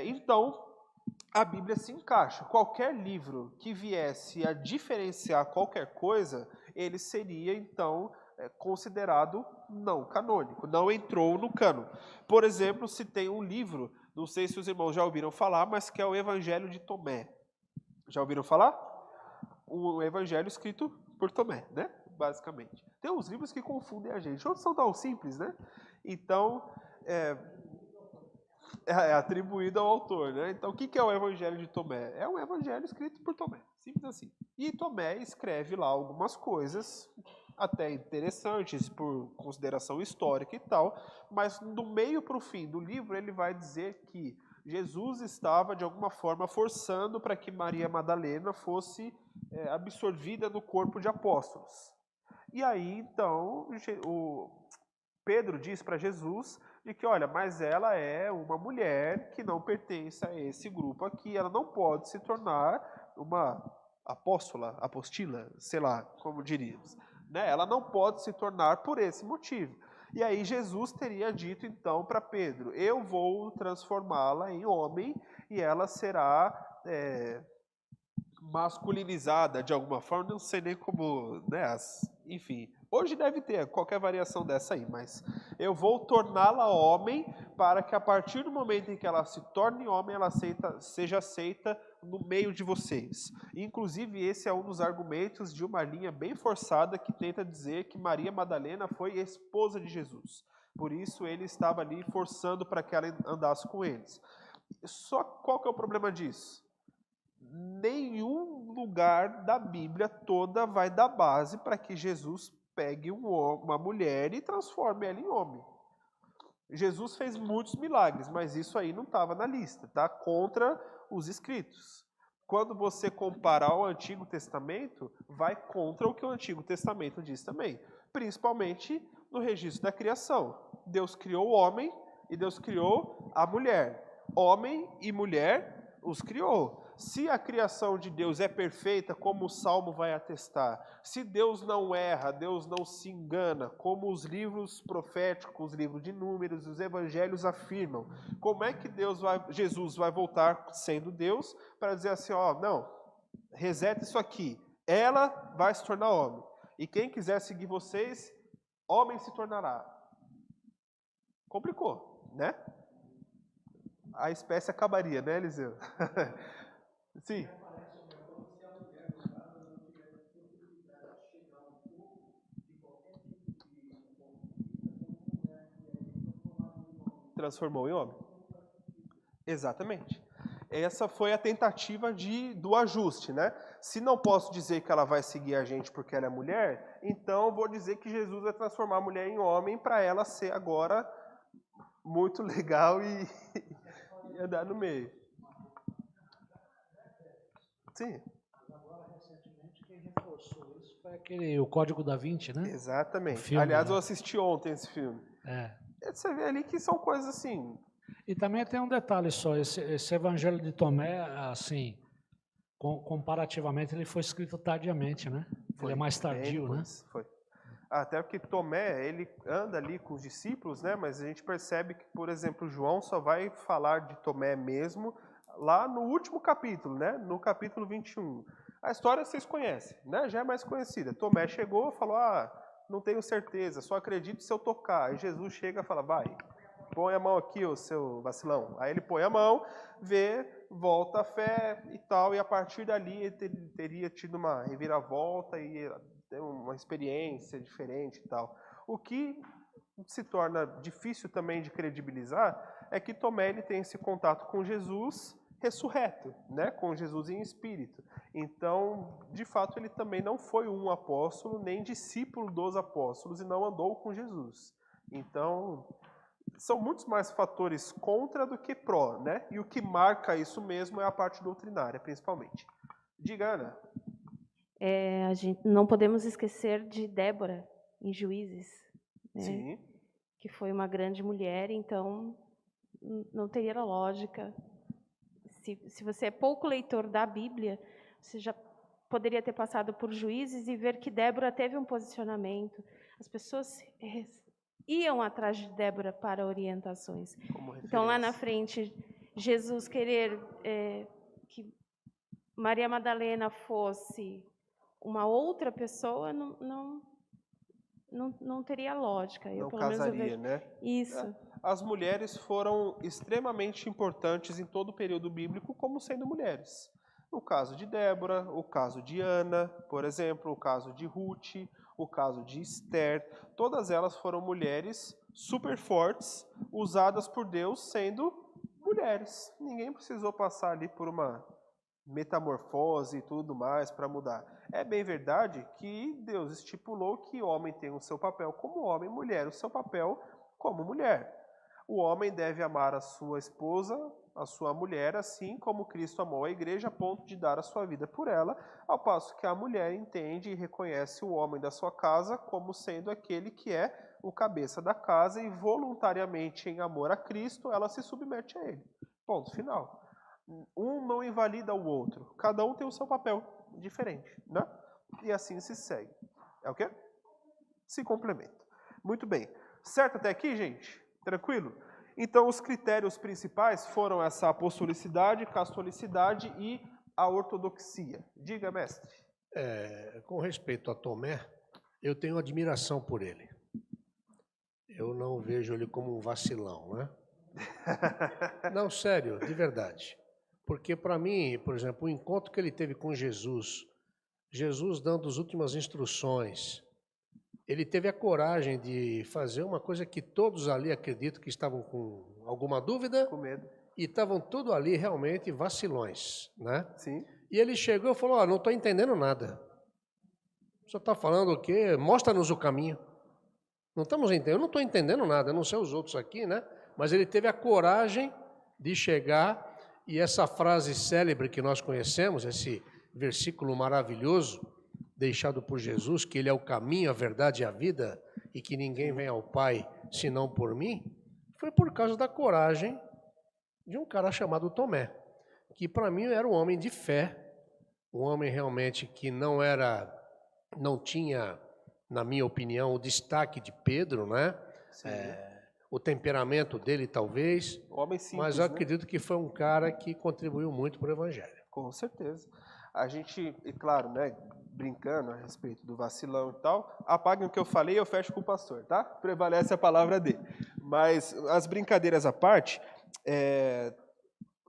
S1: Então, a Bíblia se encaixa. Qualquer livro que viesse a diferenciar qualquer coisa, ele seria, então, considerado não canônico, não entrou no cânon. Por exemplo, se tem um livro, não sei se os irmãos já ouviram falar, mas que é o Evangelho de Tomé. Já ouviram falar? O Evangelho escrito por Tomé, né? Basicamente. Tem uns livros que confundem a gente, outros são tão simples, né? Então, é atribuído ao autor, né? Então, o que é o Evangelho de Tomé? É um evangelho escrito por Tomé, simples assim. E Tomé escreve lá algumas coisas, até interessantes por consideração histórica e tal, mas do meio para o fim do livro ele vai dizer que Jesus estava, de alguma forma, forçando para que Maria Madalena fosse absorvida no corpo de apóstolos. E aí, então, o Pedro diz para Jesus de que, olha, mas ela é uma mulher que não pertence a esse grupo aqui, ela não pode se tornar uma apostila, sei lá, como diríamos. Né? Ela não pode se tornar por esse motivo. E aí Jesus teria dito, então, para Pedro, eu vou transformá-la em homem e ela será masculinizada de alguma forma, não sei nem como, né, enfim. Hoje deve ter qualquer variação dessa aí, mas eu vou torná-la homem para que a partir do momento em que ela se torne homem, ela seja aceita no meio de vocês. Inclusive, esse é um dos argumentos de uma linha bem forçada que tenta dizer que Maria Madalena foi esposa de Jesus. Por isso, ele estava ali forçando para que ela andasse com eles. Só qual que é o problema disso? Nenhum lugar da Bíblia toda vai dar base para que Jesus pegue uma mulher e transforme ela em homem. Jesus fez muitos milagres, mas isso aí não estava na lista, tá? Contra os escritos. Quando você compara ao Antigo Testamento, vai contra o que o Antigo Testamento diz também, principalmente no registro da criação. Deus criou o homem e Deus criou a mulher. Homem e mulher os criou. Se a criação de Deus é perfeita, como o Salmo vai atestar, se Deus não erra, Deus não se engana, como os livros proféticos, os livros de Números, os evangelhos afirmam, como é que Jesus vai voltar sendo Deus para dizer assim, ó, não, reseta isso aqui, ela vai se tornar homem, e quem quiser seguir vocês, homem se tornará. Complicou, né? A espécie acabaria, né, Eliseu? Sim. Transformou em homem. Exatamente. essa foi a tentativa do ajuste, né? Se não posso dizer que ela vai seguir a gente porque ela é mulher, então vou dizer que Jesus vai transformar a mulher em homem para ela ser agora muito legal e andar no meio. Sim.
S2: Agora, recentemente, quem reforçou isso foi o Código da Vinci, né?
S1: Exatamente.
S2: Filme,
S1: Aliás,
S2: né?
S1: eu assisti ontem esse filme. Você vê ali que são coisas assim...
S2: E também tem um detalhe só, esse Evangelho de Tomé, assim, comparativamente, ele foi escrito tardiamente, né? Ele é mais tardio, né?
S1: Foi. Até porque Tomé, ele anda ali com os discípulos, né? Mas a gente percebe que, por exemplo, João só vai falar de Tomé mesmo lá no último capítulo, né? No capítulo 21. A história vocês conhecem, né? Já é mais conhecida. Tomé chegou e falou, não tenho certeza, só acredito se eu tocar. Aí Jesus chega e fala, vai, põe a mão aqui, ô seu vacilão. Aí ele põe a mão, vê, volta a fé e tal, e a partir dali ele teria tido uma reviravolta e uma experiência diferente e tal. O que se torna difícil também de credibilizar é que Tomé ele tem esse contato com Jesus ressurreto, né? Com Jesus em espírito. Então, de fato, ele também não foi um apóstolo, nem discípulo dos apóstolos, e não andou com Jesus. Então, são muitos mais fatores contra do que pró, né? E o que marca isso mesmo é a parte doutrinária, principalmente. Diga, Ana.
S7: A gente não podemos esquecer de Débora, em Juízes, né?
S1: Sim.
S7: Que foi uma grande mulher, então não teria lógica. Se você é pouco leitor da Bíblia, você já poderia ter passado por Juízes e ver que Débora teve um posicionamento. As pessoas iam atrás de Débora para orientações. Então, lá na frente, Jesus querer que Maria Madalena fosse uma outra pessoa, não teria lógica.
S1: Não casaria, né?
S7: Isso.
S1: As mulheres foram extremamente importantes em todo o período bíblico como sendo mulheres. O caso de Débora, o caso de Ana, por exemplo, o caso de Ruth, o caso de Esther, todas elas foram mulheres super fortes, usadas por Deus sendo mulheres. Ninguém precisou passar ali por uma metamorfose e tudo mais para mudar. É bem verdade que Deus estipulou que homem tem o seu papel como homem, mulher o seu papel como mulher. O homem deve amar a sua esposa, a sua mulher, assim como Cristo amou a igreja, a ponto de dar a sua vida por ela, ao passo que a mulher entende e reconhece o homem da sua casa como sendo aquele que é o cabeça da casa e voluntariamente, em amor a Cristo, ela se submete a ele. Ponto final. Um não invalida o outro. Cada um tem o seu papel diferente, né? E assim se segue. É o quê? Se complementa. Muito bem. Certo até aqui, gente? Tranquilo? Então, os critérios principais foram essa apostolicidade, catolicidade e a ortodoxia. Diga, mestre.
S4: Com respeito a Tomé, eu tenho admiração por ele. Eu não vejo ele como um vacilão, né? Não, sério, de verdade. Porque para mim, por exemplo, o encontro que ele teve com Jesus, Jesus dando as últimas instruções, ele teve a coragem de fazer uma coisa que todos ali acredito que estavam com alguma dúvida,
S1: Com medo.
S4: e estavam tudo ali realmente vacilões, né?
S1: Sim.
S4: E ele chegou e falou, não estou entendendo nada. O senhor está falando o quê? Mostra-nos o caminho. Não estamos entendendo, eu não estou entendendo nada, eu não sei os outros aqui, né? Mas ele teve a coragem de chegar, e essa frase célebre que nós conhecemos, esse versículo maravilhoso, deixado por Jesus, que ele é o caminho, a verdade e a vida, e que ninguém vem ao Pai senão por mim, foi por causa da coragem de um cara chamado Tomé, que para mim era um homem de fé, um homem realmente que não tinha, na minha opinião, o destaque de Pedro, né? O temperamento dele talvez,
S1: Homem simples,
S4: mas eu acredito que foi um cara que contribuiu muito para o Evangelho.
S1: Com certeza. A gente, e claro, né, brincando a respeito do vacilão e tal, apaguem o que eu falei e eu fecho com o pastor, tá? Prevalece a palavra dele. Mas as brincadeiras à parte,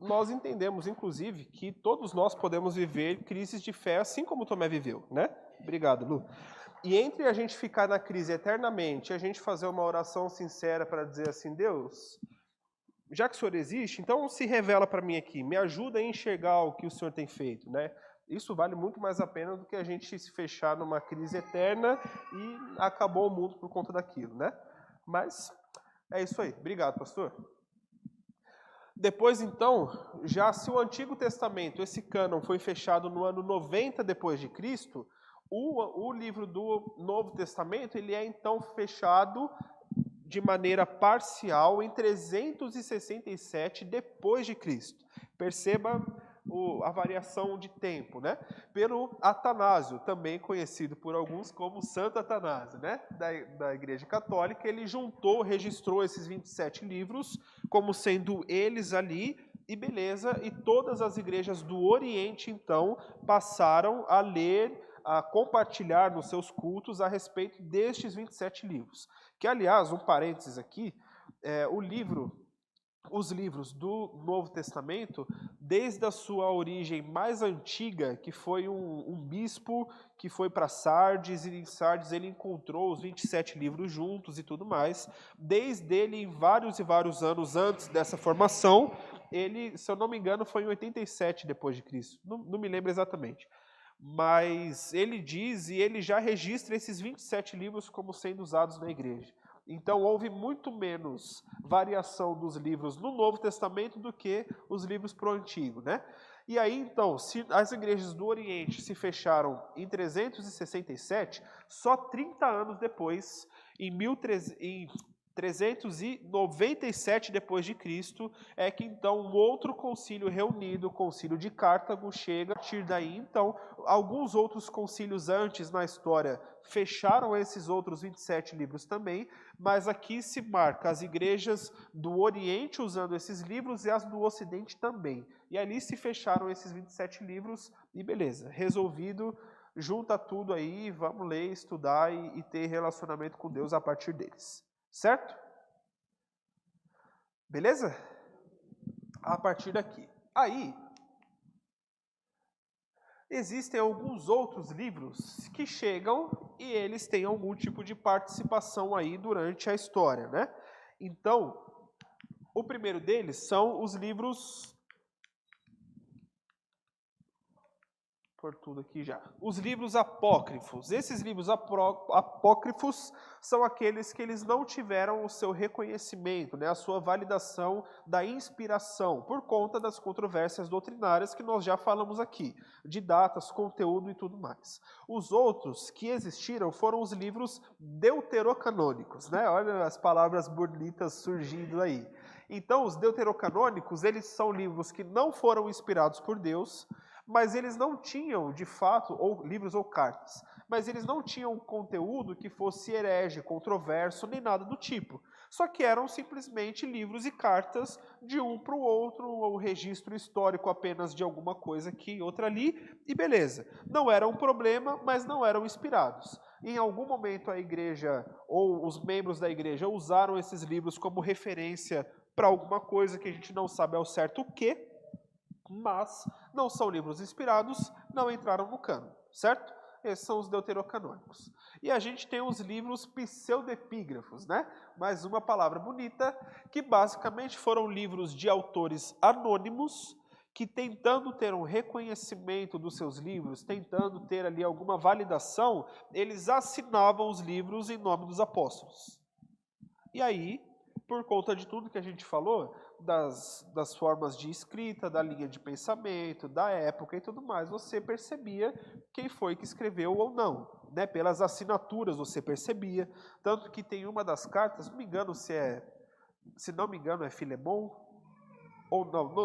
S1: nós entendemos, inclusive, que todos nós podemos viver crises de fé assim como Tomé viveu, né? Obrigado, Lu. E entre a gente ficar na crise eternamente e a gente fazer uma oração sincera para dizer assim, Deus, já que o Senhor existe, então se revela para mim aqui, me ajuda a enxergar o que o Senhor tem feito, né? Isso vale muito mais a pena do que a gente se fechar numa crise eterna e acabou o mundo por conta daquilo, né? Mas é isso aí. Obrigado, pastor. Depois, então, já se o Antigo Testamento, esse cânon, foi fechado no ano 90 depois de Cristo, o livro do Novo Testamento, ele é então fechado de maneira parcial em 367 depois de Cristo. Perceba a variação de tempo, né? Pelo Atanásio, também conhecido por alguns como Santo Atanásio, né? Da Igreja Católica, ele registrou esses 27 livros como sendo eles ali, e beleza, e todas as igrejas do Oriente, então, passaram a ler, a compartilhar nos seus cultos a respeito destes 27 livros. Que, aliás, um parênteses aqui, os livros do Novo Testamento, desde a sua origem mais antiga, que foi um bispo que foi para Sardes, e em Sardes ele encontrou os 27 livros juntos e tudo mais, desde ele, vários e vários anos antes dessa formação, ele, se eu não me engano, foi em 87 depois de Cristo, não me lembro exatamente. Mas ele diz, e ele já registra esses 27 livros como sendo usados na igreja. Então, houve muito menos variação dos livros no Novo Testamento do que os livros para o Antigo, né? E aí, então, se as igrejas do Oriente se fecharam em 367, só 30 anos depois, em 397 depois de Cristo, é que então um outro concílio reunido, o concílio de Cartago, chega. A partir daí, então, alguns outros concílios antes na história fecharam esses outros 27 livros também, mas aqui se marca as igrejas do Oriente usando esses livros e as do Ocidente também. E ali se fecharam esses 27 livros e beleza, resolvido, junta tudo aí, vamos ler, estudar e ter relacionamento com Deus a partir deles. Certo? Beleza? A partir daqui. Aí, existem alguns outros livros que chegam e eles têm algum tipo de participação aí durante a história, né? Então, o primeiro deles são os livros... Por tudo aqui já. Os livros apócrifos. Esses livros apócrifos são aqueles que eles não tiveram o seu reconhecimento, né, a sua validação da inspiração, por conta das controvérsias doutrinárias que nós já falamos aqui, de datas, conteúdo e tudo mais. Os outros que existiram foram os livros deuterocanônicos, né? Olha as palavras bonitas surgindo aí. Então, os deuterocanônicos, eles são livros que não foram inspirados por Deus, mas eles não tinham, de fato, ou livros ou cartas, mas eles não tinham conteúdo que fosse herege, controverso, nem nada do tipo. Só que eram simplesmente livros e cartas de um para o outro, ou registro histórico apenas de alguma coisa aqui e outra ali, e beleza. Não era um problema, mas não eram inspirados. Em algum momento a igreja, ou os membros da igreja, usaram esses livros como referência para alguma coisa que a gente não sabe ao certo o quê, mas não são livros inspirados, não entraram no cânon, certo? Esses são os deuterocanônicos. E a gente tem os livros pseudepígrafos, né? Mais uma palavra bonita, que basicamente foram livros de autores anônimos, que tentando ter um reconhecimento dos seus livros, tentando ter ali alguma validação, eles assinavam os livros em nome dos apóstolos. E aí, por conta de tudo que a gente falou, das formas de escrita, da linha de pensamento, da época e tudo mais, você percebia quem foi que escreveu ou não, né? Pelas assinaturas você percebia, tanto que tem uma das cartas, não me engano se não me engano é Filemon, ou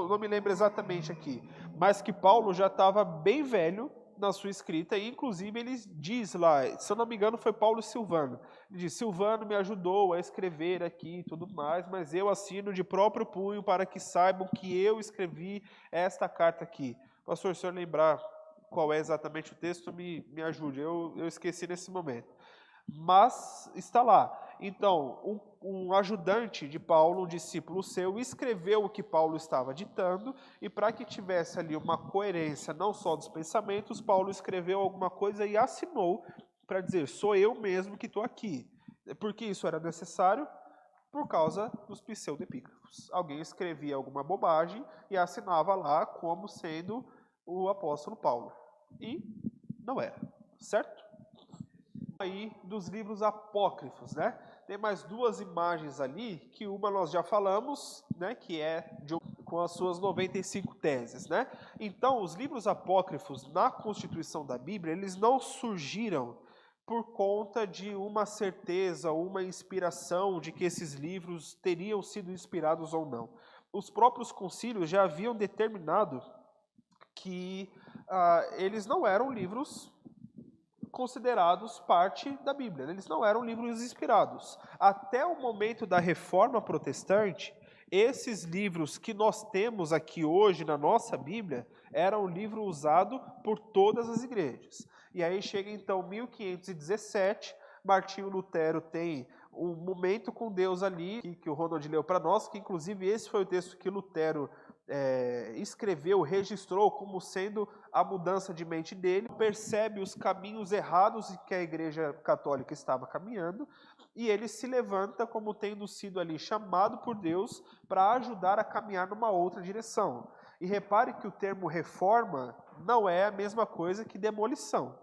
S1: não me lembro exatamente aqui, mas que Paulo já estava bem velho na sua escrita, e inclusive ele diz lá, se eu não me engano foi Paulo Silvano, ele diz, Silvano me ajudou a escrever aqui e tudo mais, mas eu assino de próprio punho para que saibam que eu escrevi esta carta aqui. Pastor, se eu lembrar qual é exatamente o texto, me ajude, eu esqueci nesse momento. Mas está lá. Então, um ajudante de Paulo, um discípulo seu, escreveu o que Paulo estava ditando, e para que tivesse ali uma coerência não só dos pensamentos, Paulo escreveu alguma coisa e assinou para dizer, sou eu mesmo que estou aqui. Por que isso era necessário? Por causa dos pseudepígrafos. apócrifos. Alguém escrevia alguma bobagem e assinava lá como sendo o apóstolo Paulo. E não era, certo? Aí dos livros apócrifos, né? Tem mais duas imagens ali, que uma nós já falamos, né? Que é com as suas 95 teses, né? Então, os livros apócrifos na constituição da Bíblia, eles não surgiram por conta de uma certeza, uma inspiração de que esses livros teriam sido inspirados ou não. Os próprios concílios já haviam determinado que eles não eram livros considerados parte da Bíblia, eles não eram livros inspirados. Até o momento da Reforma Protestante, esses livros que nós temos aqui hoje na nossa Bíblia eram um livro usado por todas as igrejas. E aí chega então 1517, Martinho Lutero tem um momento com Deus ali, que o Ronald leu para nós, que inclusive esse foi o texto que Lutero escreveu, registrou como sendo a mudança de mente dele, percebe os caminhos errados que a Igreja Católica estava caminhando, e ele se levanta como tendo sido ali chamado por Deus para ajudar a caminhar numa outra direção. E repare que o termo reforma não é a mesma coisa que demolição,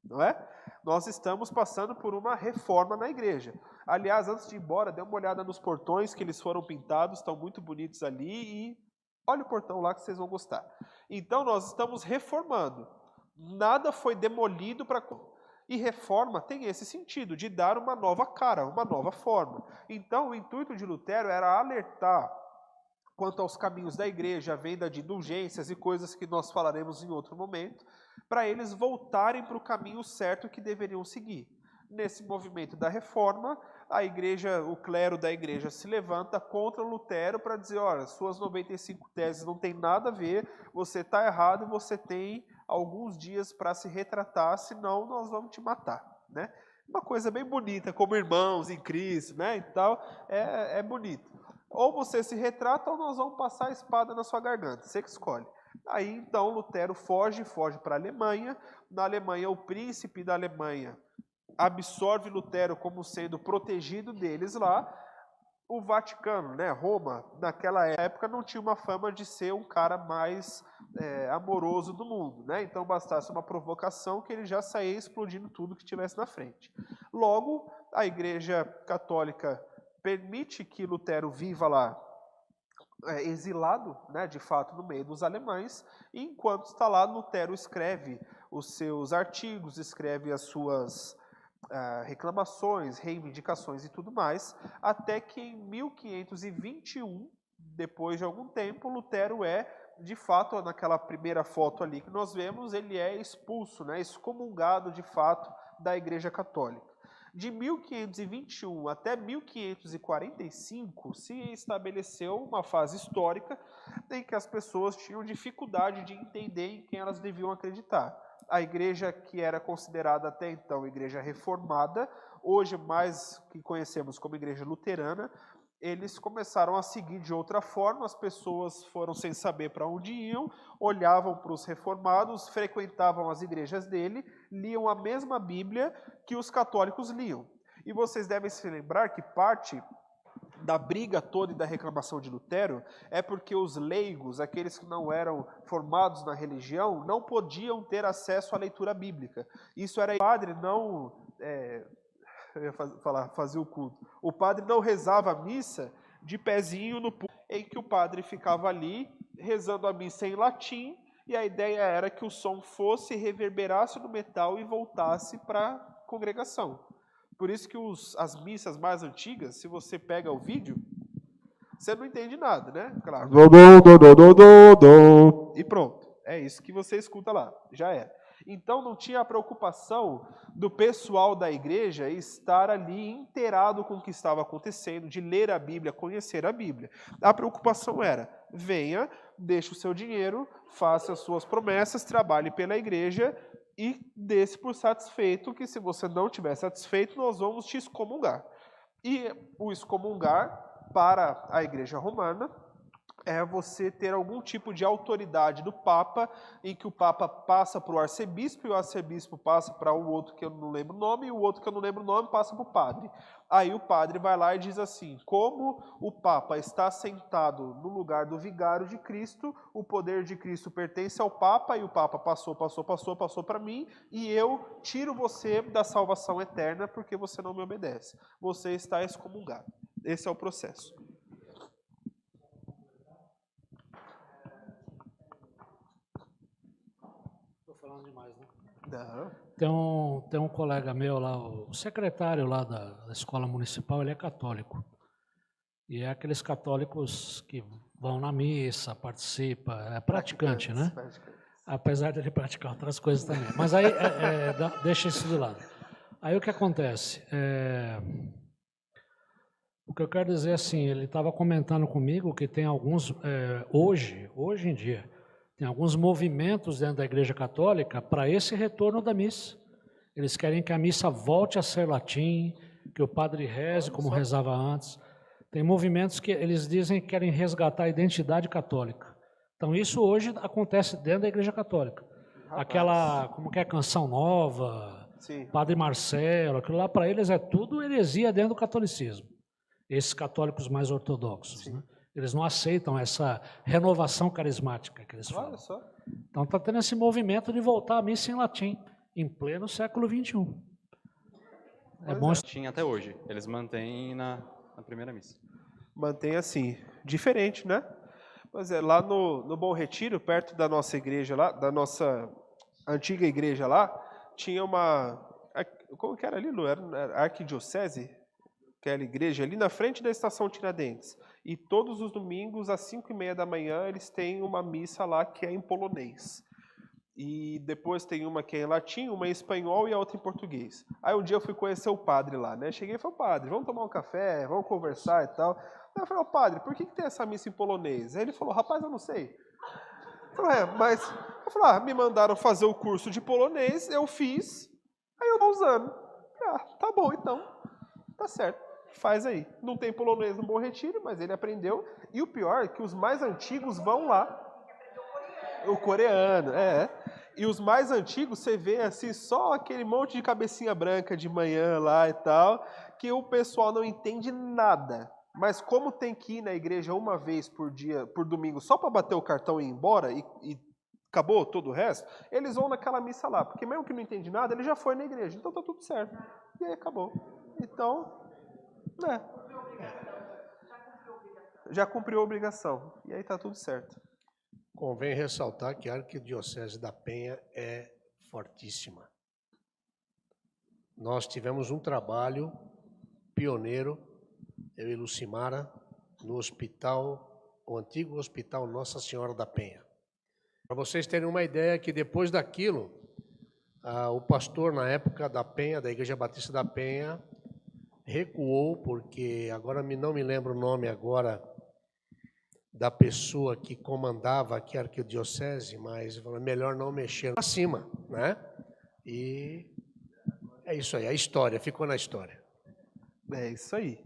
S1: não é? Nós estamos passando por uma reforma na igreja. Aliás, antes de ir embora, dê uma olhada nos portões que eles foram pintados, estão muito bonitos ali, e olha o portão lá que vocês vão gostar. Então, nós estamos reformando. Nada foi demolido para... E reforma tem esse sentido, de dar uma nova cara, uma nova forma. Então, o intuito de Lutero era alertar quanto aos caminhos da igreja, a venda de indulgências e coisas que nós falaremos em outro momento, para eles voltarem para o caminho certo que deveriam seguir. Nesse movimento da reforma, a igreja, o clero da igreja se levanta contra Lutero para dizer, olha, suas 95 teses não tem nada a ver, você está errado, você tem alguns dias para se retratar, senão nós vamos te matar, né? Uma coisa bem bonita, como irmãos em Cristo, né, e tal, é bonito. Ou você se retrata ou nós vamos passar a espada na sua garganta, você que escolhe. Aí então Lutero foge para a Alemanha. Na Alemanha, o príncipe da Alemanha absorve Lutero como sendo protegido deles lá. O Vaticano, né, Roma, naquela época não tinha uma fama de ser um cara mais amoroso do mundo, né? Então bastasse uma provocação que ele já saía explodindo tudo que tivesse na frente. Logo, a Igreja Católica permite que Lutero viva lá exilado, né, de fato, no meio dos alemães, e enquanto está lá, Lutero escreve os seus artigos, escreve as suas reclamações, reivindicações e tudo mais, até que em 1521, depois de algum tempo, Lutero de fato, naquela primeira foto ali que nós vemos, ele é expulso, né, excomungado de fato da Igreja Católica. De 1521 até 1545 se estabeleceu uma fase histórica em que as pessoas tinham dificuldade de entender em quem elas deviam acreditar. A igreja que era considerada até então igreja reformada, hoje mais que conhecemos como igreja luterana, eles começaram a seguir de outra forma, as pessoas foram sem saber para onde iam, olhavam para os reformados, frequentavam as igrejas dele, liam a mesma Bíblia que os católicos liam. E vocês devem se lembrar que parte da briga toda e da reclamação de Lutero é porque os leigos, aqueles que não eram formados na religião, não podiam ter acesso à leitura bíblica. Isso era o padre não... eu ia fazer o culto. O padre não rezava a missa de pezinho no púlpito, em que o padre ficava ali rezando a missa em latim, e a ideia era que o som fosse, reverberasse no metal e voltasse para a congregação. Por isso que as missas mais antigas, se você pega o vídeo, você não entende nada, né? Claro. E pronto. É isso que você escuta lá. Já é. Então não tinha a preocupação do pessoal da igreja estar ali inteirado com o que estava acontecendo, de ler a Bíblia, conhecer a Bíblia. A preocupação era, venha, deixe o seu dinheiro, faça as suas promessas, trabalhe pela igreja e dê-se por satisfeito, que se você não estiver satisfeito, nós vamos te excomungar. E o excomungar para a igreja romana é você ter algum tipo de autoridade do Papa, em que o Papa passa para o arcebispo, e o arcebispo passa para o outro que eu não lembro o nome, e o outro que eu não lembro o nome passa para o padre. Aí o padre vai lá e diz assim, como o Papa está sentado no lugar do vigário de Cristo, o poder de Cristo pertence ao Papa, e o Papa passou para mim, e eu tiro você da salvação eterna porque você não me obedece. Você está excomungado. Esse é o processo.
S2: Estou falando demais, né?
S1: Não.
S2: Tem um colega meu lá, o secretário lá da escola municipal, ele é católico. E é aqueles católicos que vão na missa, participa, é praticante, né? Apesar de ele praticar outras coisas também. Mas aí, deixa isso de lado. Aí o que acontece? O que eu quero dizer assim, ele estava comentando comigo que tem alguns, hoje em dia, tem alguns movimentos dentro da Igreja Católica para esse retorno da missa. Eles querem que a missa volte a ser latim, que o padre reze como rezava antes. Tem movimentos que eles dizem que querem resgatar a identidade católica. Então isso hoje acontece dentro da Igreja Católica. Aquela, como que é, Canção Nova,
S1: Sim.
S2: Padre Marcelo, aquilo lá para eles é tudo heresia dentro do catolicismo. Esses católicos mais ortodoxos, né? Eles não aceitam essa renovação carismática que eles falam.
S1: Olha só.
S2: Então está tendo esse movimento de voltar à missa em latim, em pleno século XXI. É bom.
S10: Latim até hoje, eles mantêm na primeira missa.
S1: Mantém assim, diferente, né? Mas lá no Bom Retiro, perto da nossa igreja lá, da nossa antiga igreja lá, tinha uma, como que era ali, Lu? Era arquidiocese? Aquela igreja ali na frente da estação Tiradentes. E todos os domingos, às 5h30 da manhã, eles têm uma missa lá que é em polonês. E depois tem uma que é em latim, uma em espanhol e a outra em português. Aí um dia eu fui conhecer o padre lá, né? Cheguei e falei, padre, vamos tomar um café, vamos conversar e tal. Aí eu falei, padre, por que tem essa missa em polonês? Aí ele falou, rapaz, eu não sei. Eu falei, mas... Eu falei, me mandaram fazer o curso de polonês, eu fiz, aí eu tô usando. Tá bom então, tá certo. Faz aí. Não tem polonês no Bom Retiro, mas ele aprendeu. E o pior é que os mais antigos vão lá. O coreano, E os mais antigos, você vê assim, só aquele monte de cabecinha branca de manhã lá e tal, que o pessoal não entende nada. Mas como tem que ir na igreja uma vez por dia, por domingo, só para bater o cartão e ir embora, e acabou todo o resto, eles vão naquela missa lá. Porque mesmo que não entende nada, ele já foi na igreja. Então tá tudo certo. E aí acabou. Então... já cumpriu a obrigação. E aí tá tudo certo.
S4: Convém ressaltar que a Arquidiocese da Penha é fortíssima. Nós tivemos um trabalho pioneiro, eu e Lucimara, no hospital, o antigo Hospital Nossa Senhora da Penha. Para vocês terem uma ideia que depois daquilo, o pastor na época da Penha, da Igreja Batista da Penha, recuou, porque agora não me lembro o nome agora da pessoa que comandava aqui a arquidiocese, mas melhor não mexer para cima, né? E é isso aí, a história, ficou na história.
S1: É isso aí.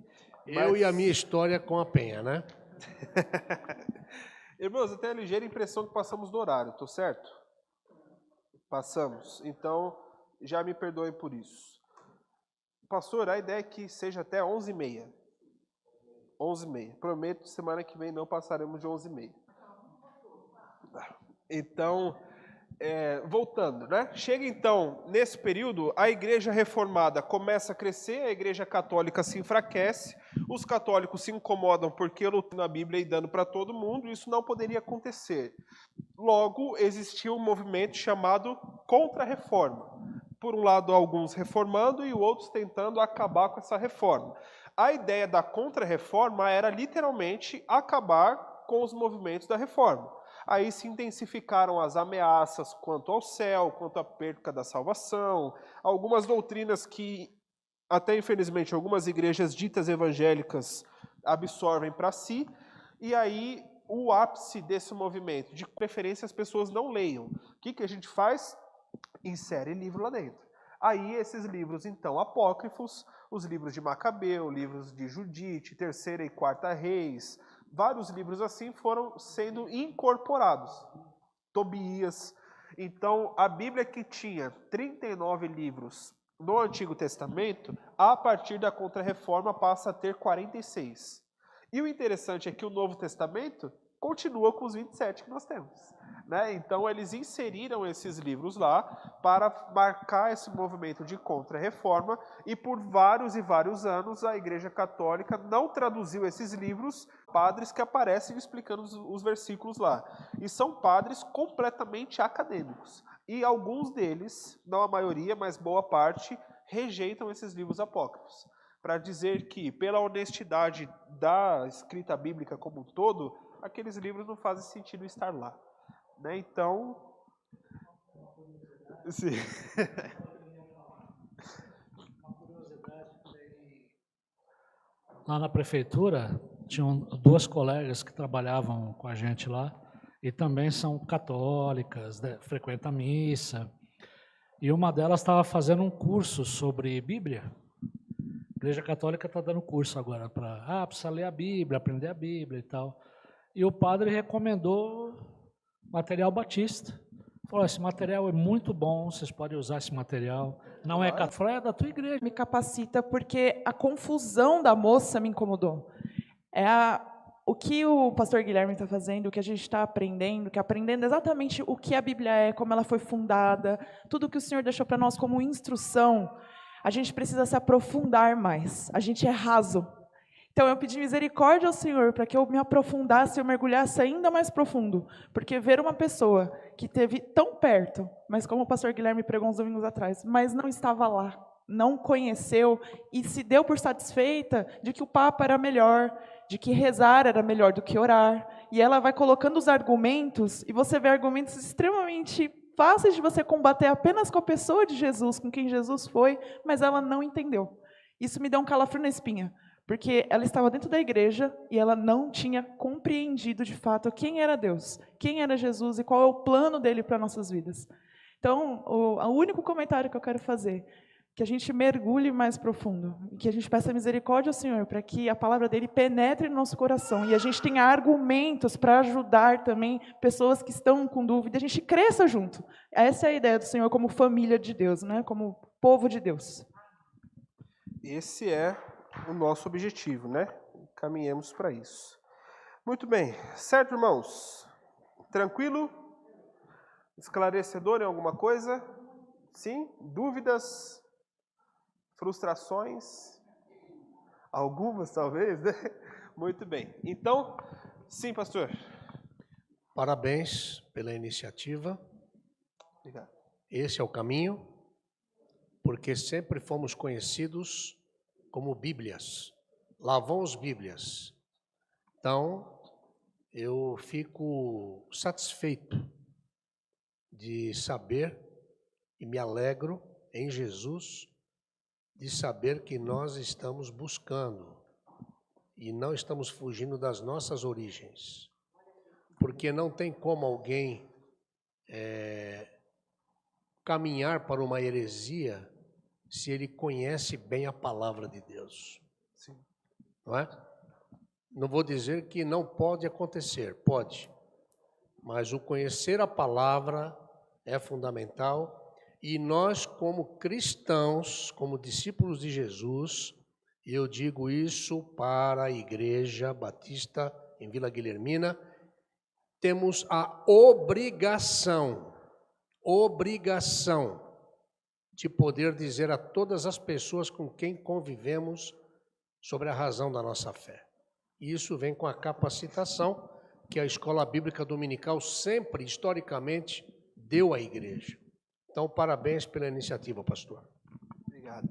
S4: Eu e a minha história com a Penha, né?
S1: Irmãos, eu tenho a ligeira impressão que passamos do horário, tô certo? Passamos. Então, já me perdoem por isso. Pastor, a ideia é que seja até 11h30. 11h30. Prometo, semana que vem não passaremos de 11h30. Então, voltando, né? Chega então, nesse período, a igreja reformada começa a crescer, a igreja católica se enfraquece, os católicos se incomodam porque lutando a Bíblia e dando para todo mundo, isso não poderia acontecer. Logo, existiu um movimento chamado Contra-Reforma. Por um lado, alguns reformando e outros tentando acabar com essa reforma. A ideia da Contra-Reforma era literalmente acabar com os movimentos da reforma. Aí se intensificaram as ameaças quanto ao céu, quanto à perca da salvação, algumas doutrinas que, até infelizmente, algumas igrejas ditas evangélicas absorvem para si, e aí o ápice desse movimento, de preferência as pessoas não leiam. O que a gente faz? Insere livro lá dentro. Aí esses livros, então, apócrifos, os livros de Macabeu, livros de Judite, Terceira e Quarta Reis, vários livros assim foram sendo incorporados. Tobias. Então, a Bíblia que tinha 39 livros no Antigo Testamento, a partir da Contra-Reforma, passa a ter 46. E o interessante é que o Novo Testamento continua com os 27 que nós temos. Né? Então, eles inseriram esses livros lá para marcar esse movimento de Contra-Reforma, e por vários e vários anos a Igreja Católica não traduziu esses livros, padres que aparecem explicando os versículos lá. E são padres completamente acadêmicos. E alguns deles, não a maioria, mas boa parte, rejeitam esses livros apócrifos, para dizer que, pela honestidade da escrita bíblica como um todo, aqueles livros não fazem sentido estar lá. Né? Então, sim.
S2: Lá na prefeitura, tinham 2 colegas que trabalhavam com a gente lá, e também são católicas, né, frequentam a missa, e uma delas estava fazendo um curso sobre Bíblia. A Igreja Católica está dando curso agora para, precisa ler a Bíblia, aprender a Bíblia e tal. E o padre recomendou material batista. Falou, esse material é muito bom, vocês podem usar esse material. Não é católico, é da tua igreja.
S5: Me capacita porque a confusão da moça me incomodou. O que o pastor Guilherme está fazendo, o que a gente está aprendendo, que aprendendo exatamente o que a Bíblia é, como ela foi fundada, tudo que o Senhor deixou para nós como instrução, a gente precisa se aprofundar mais. A gente é raso. Então, eu pedi misericórdia ao Senhor para que eu me aprofundasse, eu mergulhasse ainda mais profundo. Porque ver uma pessoa que esteve tão perto, mas como o pastor Guilherme pregou uns domingos atrás, mas não estava lá, não conheceu e se deu por satisfeita de que o Papa era melhor, de que rezar era melhor do que orar. E ela vai colocando os argumentos, e você vê argumentos extremamente fáceis de você combater apenas com a pessoa de Jesus, com quem Jesus foi, mas ela não entendeu. Isso me deu um calafrio na espinha. Porque ela estava dentro da igreja e ela não tinha compreendido de fato quem era Deus, quem era Jesus e qual é o plano dele para nossas vidas. Então, o único comentário que eu quero fazer, que a gente mergulhe mais profundo, e que a gente peça misericórdia ao Senhor, para que a palavra dele penetre no nosso coração, e a gente tenha argumentos para ajudar também pessoas que estão com dúvida, a gente cresça junto. Essa é a ideia do Senhor como família de Deus, né? Como povo de Deus.
S1: Esse é o nosso objetivo, né? Caminhemos para isso. Muito bem. Certo, irmãos? Tranquilo? Esclarecedor em alguma coisa? Sim? Dúvidas? Frustrações? Algumas, talvez, né? Muito bem. Então, sim, pastor.
S4: Parabéns pela iniciativa.
S1: Obrigado.
S4: Esse é o caminho, porque sempre fomos conhecidos como Bíblias, lá vão os Bíblias. Então, eu fico satisfeito de saber e me alegro em Jesus de saber que nós estamos buscando e não estamos fugindo das nossas origens. Porque não tem como alguém caminhar para uma heresia se ele conhece bem a palavra de Deus.
S1: Sim.
S4: Não é? Não vou dizer que não pode acontecer, pode. Mas o conhecer a palavra é fundamental e nós, como cristãos, como discípulos de Jesus, e eu digo isso para a Igreja Batista em Vila Guilhermina, temos a obrigação de poder dizer a todas as pessoas com quem convivemos sobre a razão da nossa fé. E isso vem com a capacitação que a Escola Bíblica Dominical sempre, historicamente, deu à igreja. Então, parabéns pela iniciativa, pastor.
S1: Obrigado.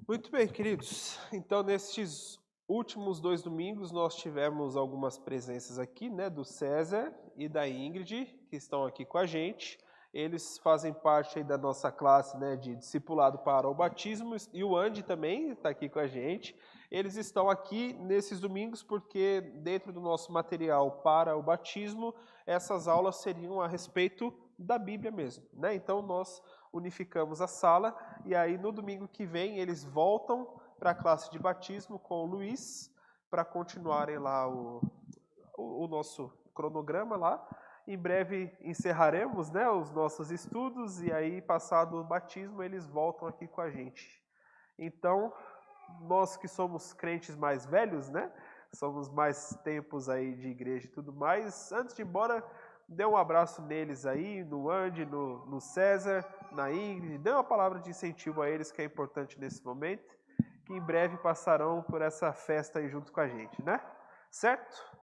S1: Muito bem, queridos. Então, nestes últimos 2 domingos, nós tivemos algumas presenças aqui, né, do César e da Ingrid, que estão aqui com a gente. Eles fazem parte aí da nossa classe, né, de discipulado para o batismo, e o Andy também está aqui com a gente. Eles estão aqui nesses domingos porque dentro do nosso material para o batismo, essas aulas seriam a respeito da Bíblia mesmo, né? Então nós unificamos a sala e aí no domingo que vem eles voltam para a classe de batismo com o Luiz para continuarem lá o nosso cronograma lá. Em breve encerraremos, né, os nossos estudos e aí, passado o batismo, eles voltam aqui com a gente. Então, nós que somos crentes mais velhos, né, somos mais tempos aí de igreja e tudo mais, antes de ir embora, dê um abraço neles aí, no Andy, no César, na Ingrid, dê uma palavra de incentivo a eles, que é importante nesse momento, que em breve passarão por essa festa aí junto com a gente, né? Certo?